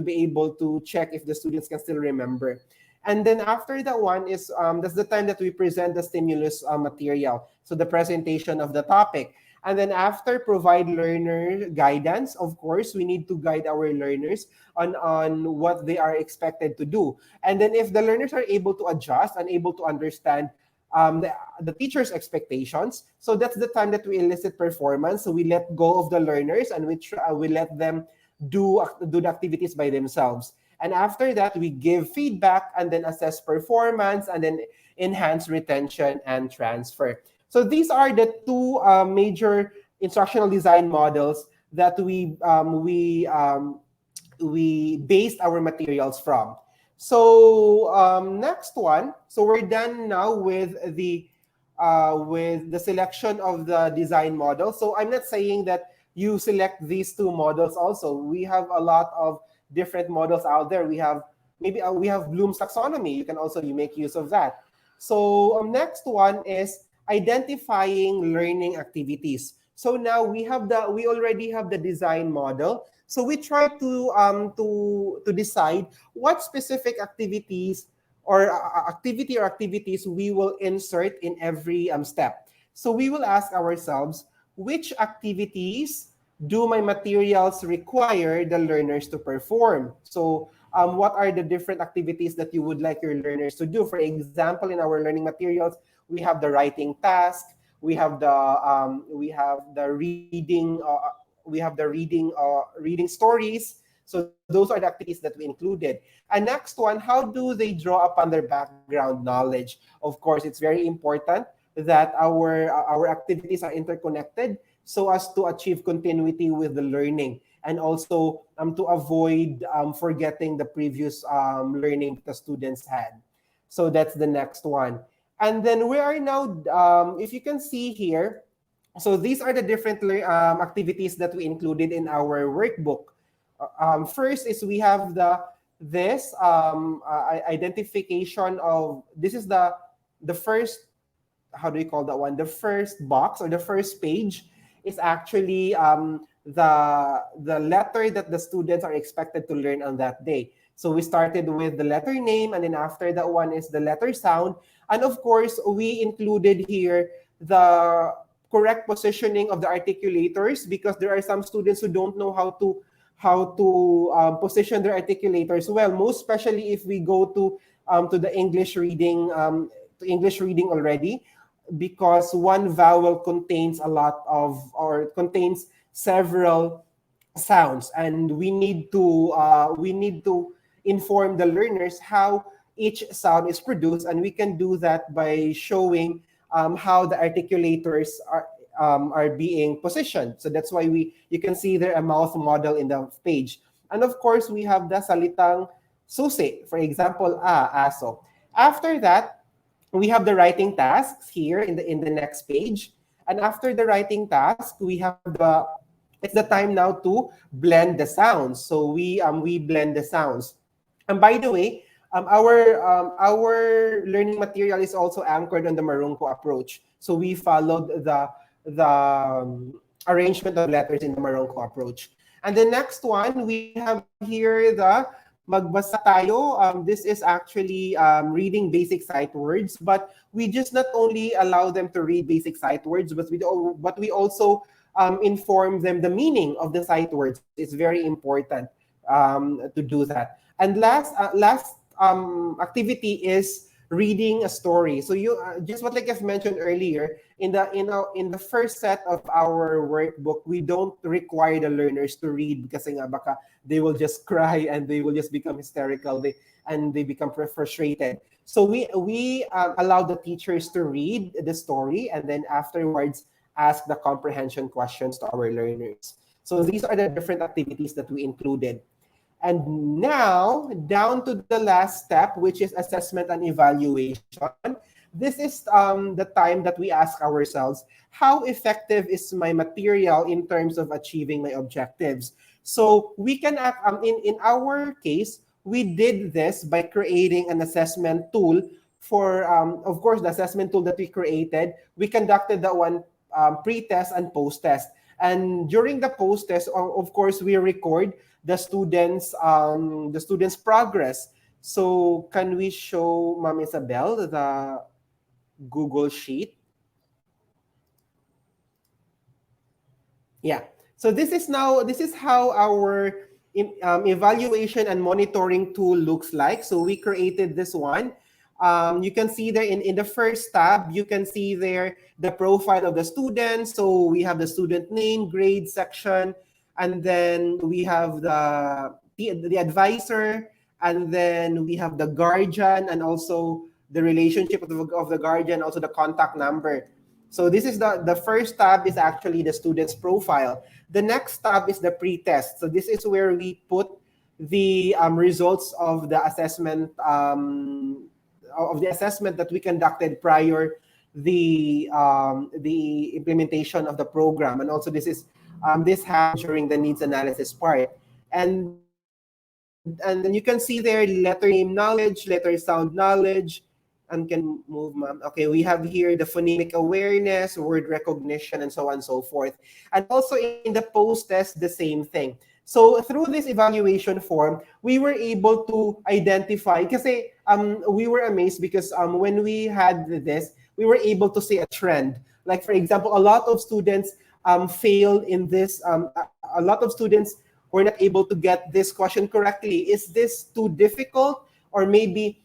be able to check if the students can still remember. And then after that one is that's the time that we present the stimulus material, so the presentation of the topic. And then after, provide learner guidance. Of course, we need to guide our learners on what they are expected to do. And then if the learners are able to adjust and able to understand the teacher's expectations, so that's the time that we elicit performance. So we let go of the learners, and we let them do the activities by themselves. And after that, we give feedback, and then assess performance, and then enhance retention and transfer. So these are the two major instructional design models that we based our materials from. So next one. So we're done now with the selection of the design model. So I'm not saying that you select these two models also. We have a lot of different models out there. We have we have Bloom's taxonomy. You make use of that. So next one is identifying learning activities. So now we already have the design model. So we try to decide what specific activities or activities we will insert in every step. So we will ask ourselves, which activities do my materials require the learners to perform? So what are the different activities that you would like your learners to do? For example, in our learning materials, we have the writing task, we have the reading stories. So those are the activities that we included. And next one, how do they draw upon their background knowledge? Of course, it's very important that our activities are interconnected so as to achieve continuity with the learning, and also to avoid forgetting the previous learning the students had. So that's the next one. And then we are now, if you can see here, so these are the different activities that we included in our workbook. First is we have this identification of, this is the first, how do you call that one? The first box or the first page is actually the letter that the students are expected to learn on that day. So we started with the letter name, and then after that one is the letter sound. And of course, we included here the correct positioning of the articulators, because there are some students who don't know how to position their articulators well, most especially if we go to the English reading already, because one vowel contains a lot of, or contains several sounds, and we need to inform the learners how each sound is produced, and we can do that by showing how the articulators are being positioned. So that's why you can see there a mouth model in the page. And of course, we have the salitang susi, for example, aso. After that, we have the writing tasks here in the next page. And after the writing task, we have it's the time now to blend the sounds. So we blend the sounds. And by the way, our learning material is also anchored on the Marunko approach. So we followed the arrangement of letters in the Marunko approach. And the next one, we have here the Magbasa tayo. This is actually reading basic sight words, but we just not only allow them to read basic sight words, but we also inform them the meaning of the sight words. It's very important to do that. And last activity is reading a story. So you just what like I've mentioned earlier, in the first set of our workbook, we don't require the learners to read, because nga baka they will just cry and they will just become hysterical, they become frustrated. So we allow the teachers to read the story, and then afterwards ask the comprehension questions to our learners. So these are the different activities that we included. And now, down to the last step, which is assessment and evaluation. This is the time that we ask ourselves, how effective is my material in terms of achieving my objectives? So we can, in our case, we did this by creating an assessment tool for, of course, the assessment tool that we created. We conducted that one pre-test and post-test. And during the post-test, of course, we record the students' progress. So can we show Ma'am Isabel the Google Sheet? Yeah. So this is how our evaluation and monitoring tool looks like. So we created this one. You can see there in the first tab, you can see there the profile of the student. So we have the student name, grade section, and then we have the advisor, and then we have the guardian, and also the relationship of the guardian, also the contact number. So this is the first tab is actually the student's profile. The next tab is the pre-test. So this is where we put the results of the assessment that we conducted prior the implementation of the program. And also this happened during the needs analysis part. And then you can see there letter name knowledge, letter sound knowledge, and can move, ma'am. Okay, we have here the phonemic awareness, word recognition, and so on and so forth. And also in the post-test, the same thing. So through this evaluation form, we were able to identify, kasi we were amazed because when we had this, we were able to see a trend. Like, for example, a lot of students failed in this. A lot of students were not able to get this question correctly. Is this too difficult? Or maybe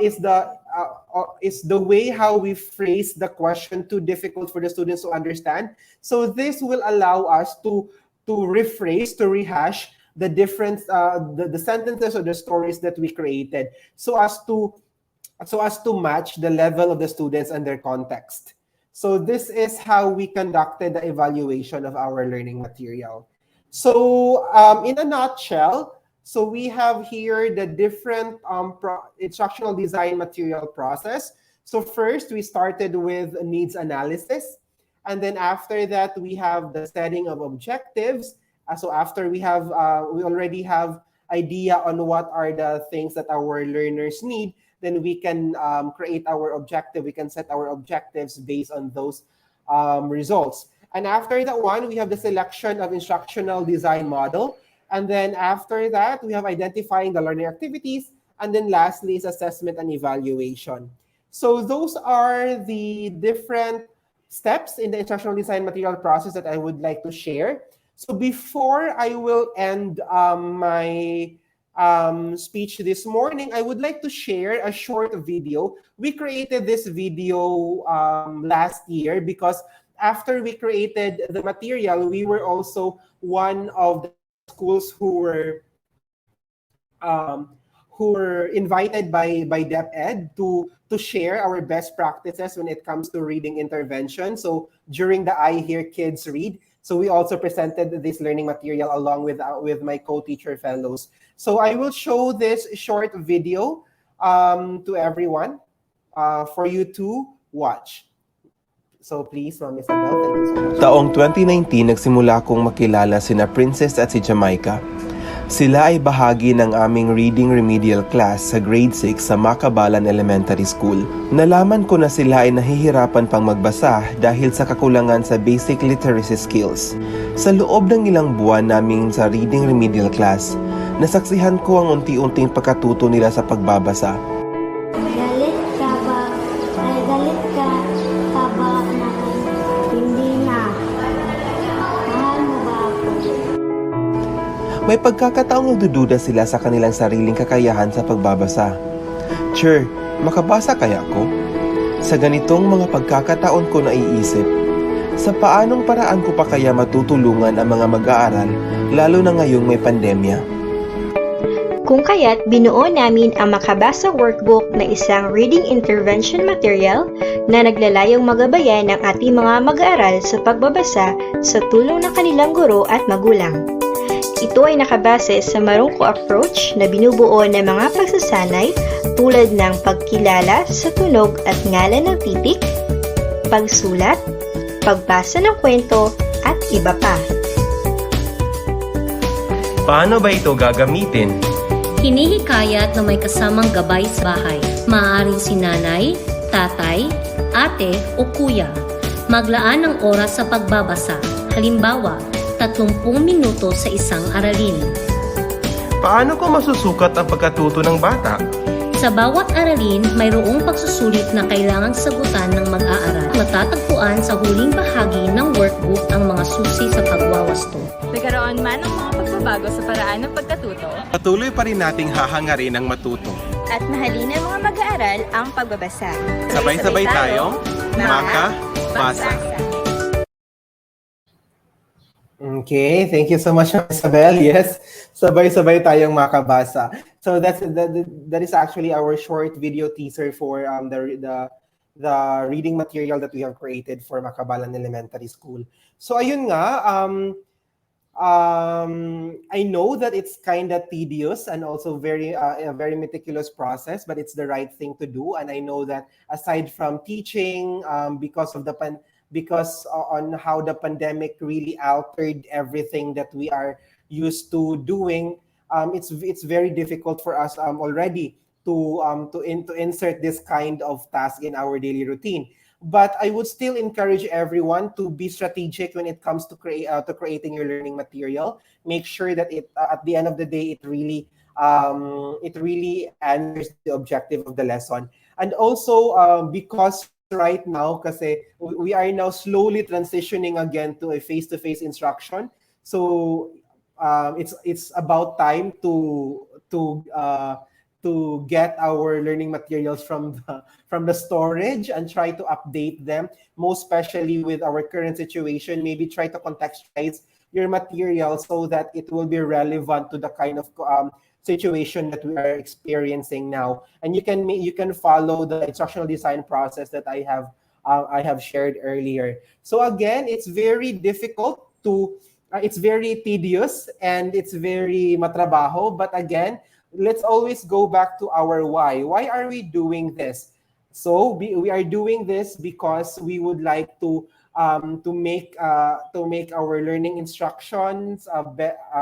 is the way how we phrase the question too difficult for the students to understand? So this will allow us to rephrase, to rehash the different the sentences or the stories that we created, so as to match the level of the students and their context. So this is how we conducted the evaluation of our learning material. So in a nutshell, so we have here the different instructional design material process. So first, we started with needs analysis. And then after that, we have the setting of objectives. So after we already have idea on what are the things that our learners need, then we can create our objective. We can set our objectives based on those results. And after that one, we have the selection of instructional design model. And then after that, we have identifying the learning activities. And then lastly is assessment and evaluation. So those are the different steps in the instructional design material process that I would like to share. So before I will end my speech this morning, I would like to share a short video. We created this video last year because after we created the material, we were also one of the schools who were invited by DepEd to share our best practices when it comes to reading intervention. So during the I Hear Kids Read, so we also presented this learning material along with my co-teacher fellows. So I will show this short video to everyone for you to watch. So please, Ma'am Isabel, thank you so much. Taong 2019, nagsimula akong makilala sina Princess at si Jamaica. Sila ay bahagi ng aming reading remedial class sa grade 6 sa Makabalan Elementary School. Nalaman ko na sila ay nahihirapan pang magbasa dahil sa kakulangan sa basic literacy skills. Sa loob ng ilang buwan namin sa reading remedial class, nasaksihan ko ang unti-unting pagkatuto nila sa pagbabasa. Galit ka ba? Ay, galit ka ba na hindi na? Mahal mo ba ako? May pagkakataong nagdududa sila sa kanilang sariling kakayahan sa pagbabasa. Sure, makabasa kaya ako? Sa ganitong mga pagkakataon ko naiisip, sa paanong paraan ko pa kaya matutulungan ang mga mag-aaral, lalo na ngayong may pandemya? Kung kaya't binuo namin ang Makabasa Workbook na isang reading intervention material na naglalayong magabayan ng ating mga mag-aaral sa pagbabasa sa tulong ng kanilang guro at magulang. Ito ay nakabase sa marungko approach na binubuo ng mga pagsasanay tulad ng pagkilala sa tunog at ngalan ng titik, pagsulat, pagbasa ng kwento, at iba pa. Paano ba ito gagamitin? Hinihikayat na may kasamang gabay sa bahay. Maaaring si nanay, tatay, ate o kuya. Maglaan ng oras sa pagbabasa. Halimbawa, 30 minuto sa isang aralin. Paano ko masusukat ang pagkatuto ng bata? Sa bawat aralin, mayroong pagsusulit na kailangang sagutan ng mag-aaral. Matatagpuan sa huling bahagi ng workbook ang mga susi sa pagwawasto. Nagkaroon man ng mga pagbabago sa paraan ng pagkatuto, Patuloy pa rin nating hahangarin ang matuto. At mahalin ng mga mag-aaral ang pagbabasa. Sabay-sabay tayong makabasa. Okay, thank you so much, Isabel. Yes, sabay-sabay tayong makabasa. So that is actually our short video teaser for the reading material that we have created for Makabalan Elementary School. So ayun nga, I know that it's kind of tedious and also a very meticulous process, but it's the right thing to do. And I know that aside from teaching, because on how the pandemic really altered everything that we are used to doing, it's very difficult for us already to insert this kind of task in our daily routine. But I would still encourage everyone to be strategic when it comes to creating your learning material. Make sure that at the end of the day it really answers the objective of the lesson. And also because right now, kasi we are now slowly transitioning again to a face-to-face instruction. So it's about time to get our learning materials from the storage and try to update them, most especially with our current situation. Maybe try to contextualize your material so that it will be relevant to the kind of situation that we are experiencing now. And you can follow the instructional design process that I have shared earlier. So again, it's very difficult it's very tedious and it's very matrabaho. But again, let's always go back to our why. Why are we doing this? So we are doing this because we would like to make our learning instructions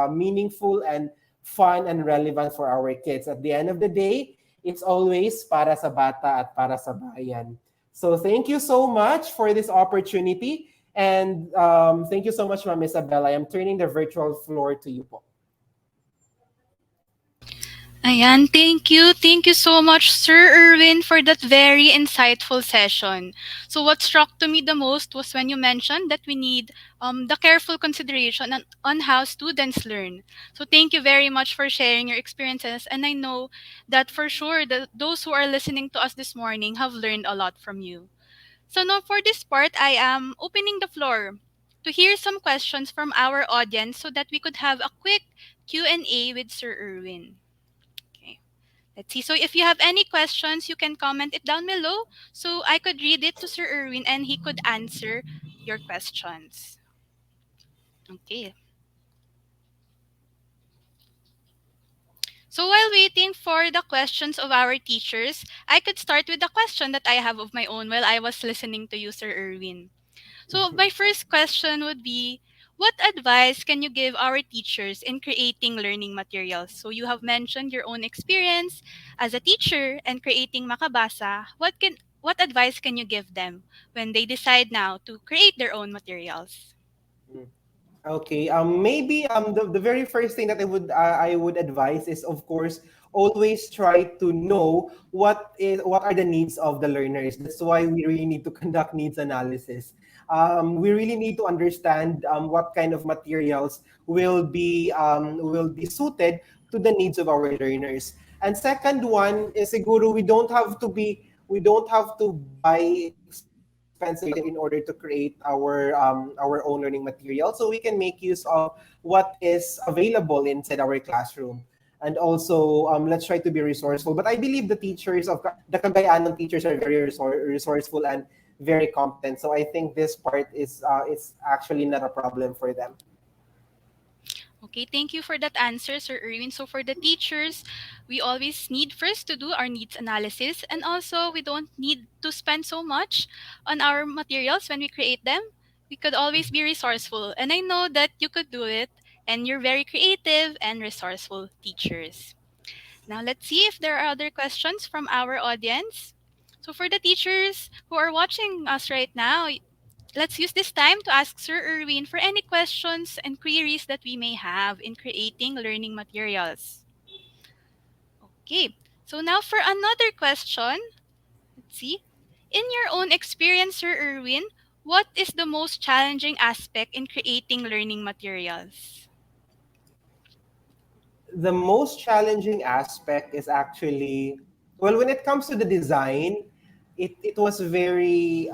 meaningful and fun and relevant for our kids. At the end of the day, it's always para sa bata at para sa bayan. So thank you so much for this opportunity. And thank you so much, Ma'am Isabel. I am turning the virtual floor to you po. Ayan, thank you. Thank you so much, Sir Irwin, for that very insightful session. So what struck to me the most was when you mentioned that we need the careful consideration on how students learn. So thank you very much for sharing your experiences. And I know that for sure that those who are listening to us this morning have learned a lot from you. So now for this part, I am opening the floor to hear some questions from our audience so that we could have a quick Q&A with Sir Irwin. Okay. Let's see. So if you have any questions, you can comment it down below so I could read it to Sir Irwin and he could answer your questions. Okay. So while waiting for the questions of our teachers, I could start with a question that I have of my own while I was listening to you, Sir Irwin. So my first question would be, what advice can you give our teachers in creating learning materials? So you have mentioned your own experience as a teacher and creating Makabasa. What advice can you give them when they decide now to create their own materials? Okay. Maybe the very first thing that I would advise is, of course, always try to know what are the needs of the learners. That's why we really need to conduct needs analysis. We really need to understand what kind of materials will be suited to the needs of our learners. And second one is, siguro, we don't have to buy expensive items in order to create our own learning material. So we can make use of what is available inside our classroom. And also, let's try to be resourceful. But I believe the Cagayanon teachers are very resourceful and very competent. So I think this part is actually not a problem for them. Okay, thank you for that answer, Sir Erwin. So for the teachers, we always need first to do our needs analysis, and also we don't need to spend so much on our materials when we create them. We could always be resourceful, and I know that you could do it, and you're very creative and resourceful teachers. Now let's see if there are other questions from our audience. So for the teachers who are watching us right now, let's use this time to ask Sir Erwin for any questions and queries that we may have in creating learning materials. Okay, so now for another question. Let's see. In your own experience, Sir Erwin, what is the most challenging aspect in creating learning materials? The most challenging aspect is actually, well, when it comes to the design, it was very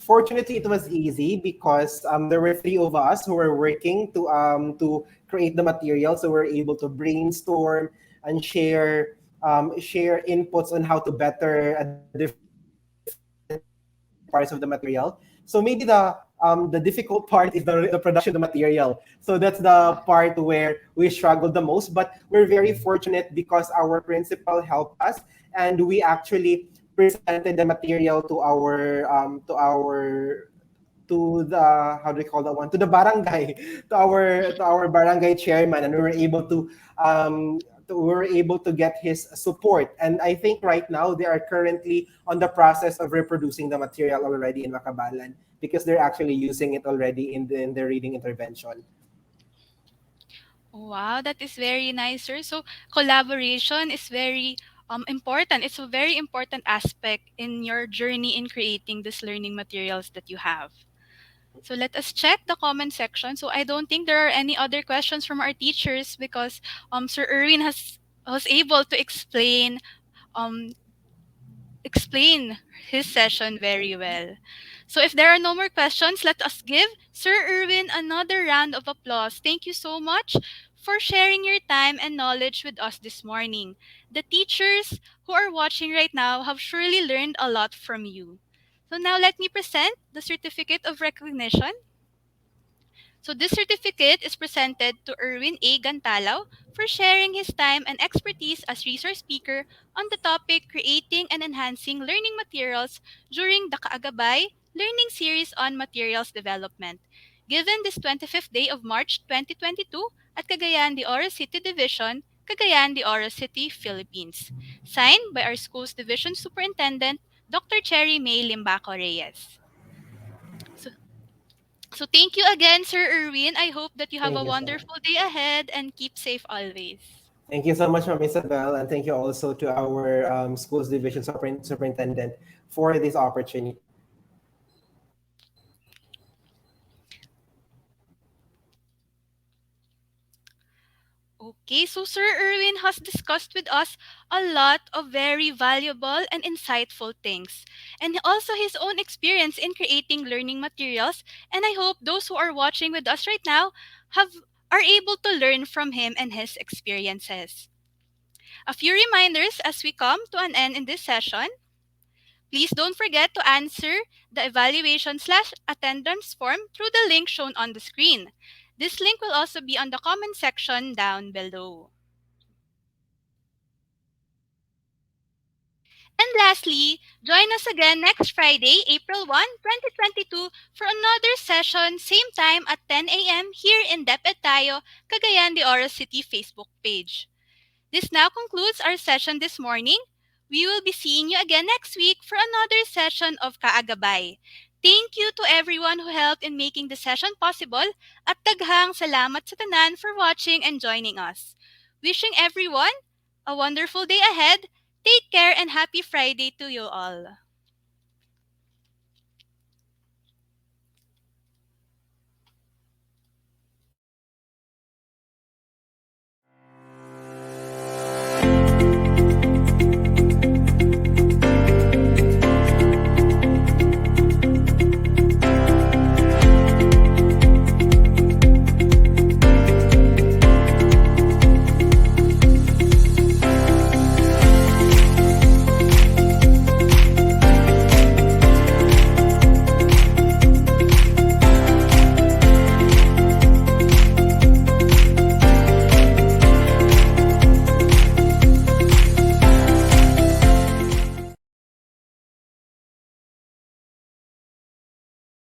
fortunately it was easy because there were three of us who were working to create the material, so we're able to brainstorm and share inputs on how to better the different parts of the material. So maybe the difficult part is the production of the material. So that's the part where we struggled the most. But we're very fortunate because our principal helped us, and we actually presented the material to the, how do we call that one, to the barangay, to our barangay chairman, and we were able to get his support. And I think right now they are currently on the process of reproducing the material already in Makabalan, because they're actually using it already in the reading intervention. Wow, that is very nice, sir. So collaboration is very important. It's a very important aspect in your journey in creating these learning materials that you have. So let us check the comment section. So I don't think there are any other questions from our teachers because Sir Erwin has was able to um explain his session very well. So if there are no more questions, let us give Sir Erwin another round of applause. Thank you so much for sharing your time and knowledge with us this morning. The teachers who are watching right now have surely learned a lot from you. So now let me present the certificate of recognition. So this certificate is presented to Erwin A. Gantalaw for sharing his time and expertise as resource speaker on the topic creating and enhancing learning materials during the KaaGABAY learning series on materials development, given this 25th day of March 2022 at Cagayan de Oro City Division, Cagayan de Oro City, Philippines. Signed by our school's division superintendent, Dr. Cherry May Limbaco Reyes. So, so thank you again, Sir Erwin. I hope that you have a Thank you so much. wonderful day ahead and keep safe always. Thank you so much, Ma'am Isabel, and thank you also to our schools division superintendent for this opportunity. Okay, so Sir Erwin has discussed with us a lot of very valuable and insightful things, and also his own experience in creating learning materials. And I hope those who are watching with us right now are able to learn from him and his experiences. A few reminders as we come to an end in this session. Please don't forget to answer the evaluation/attendance form through the link shown on the screen. This link will also be on the comment section down below. And lastly, join us again next Friday, April 1, 2022 for another session, same time at 10 a.m. here in DepEd Tayo, Cagayan de Oro City Facebook page. This now concludes our session this morning. We will be seeing you again next week for another session of KaaGABAY. Thank you to everyone who helped in making the session possible at daghang salamat sa tanan for watching and joining us. Wishing everyone a wonderful day ahead. Take care and happy Friday to you all.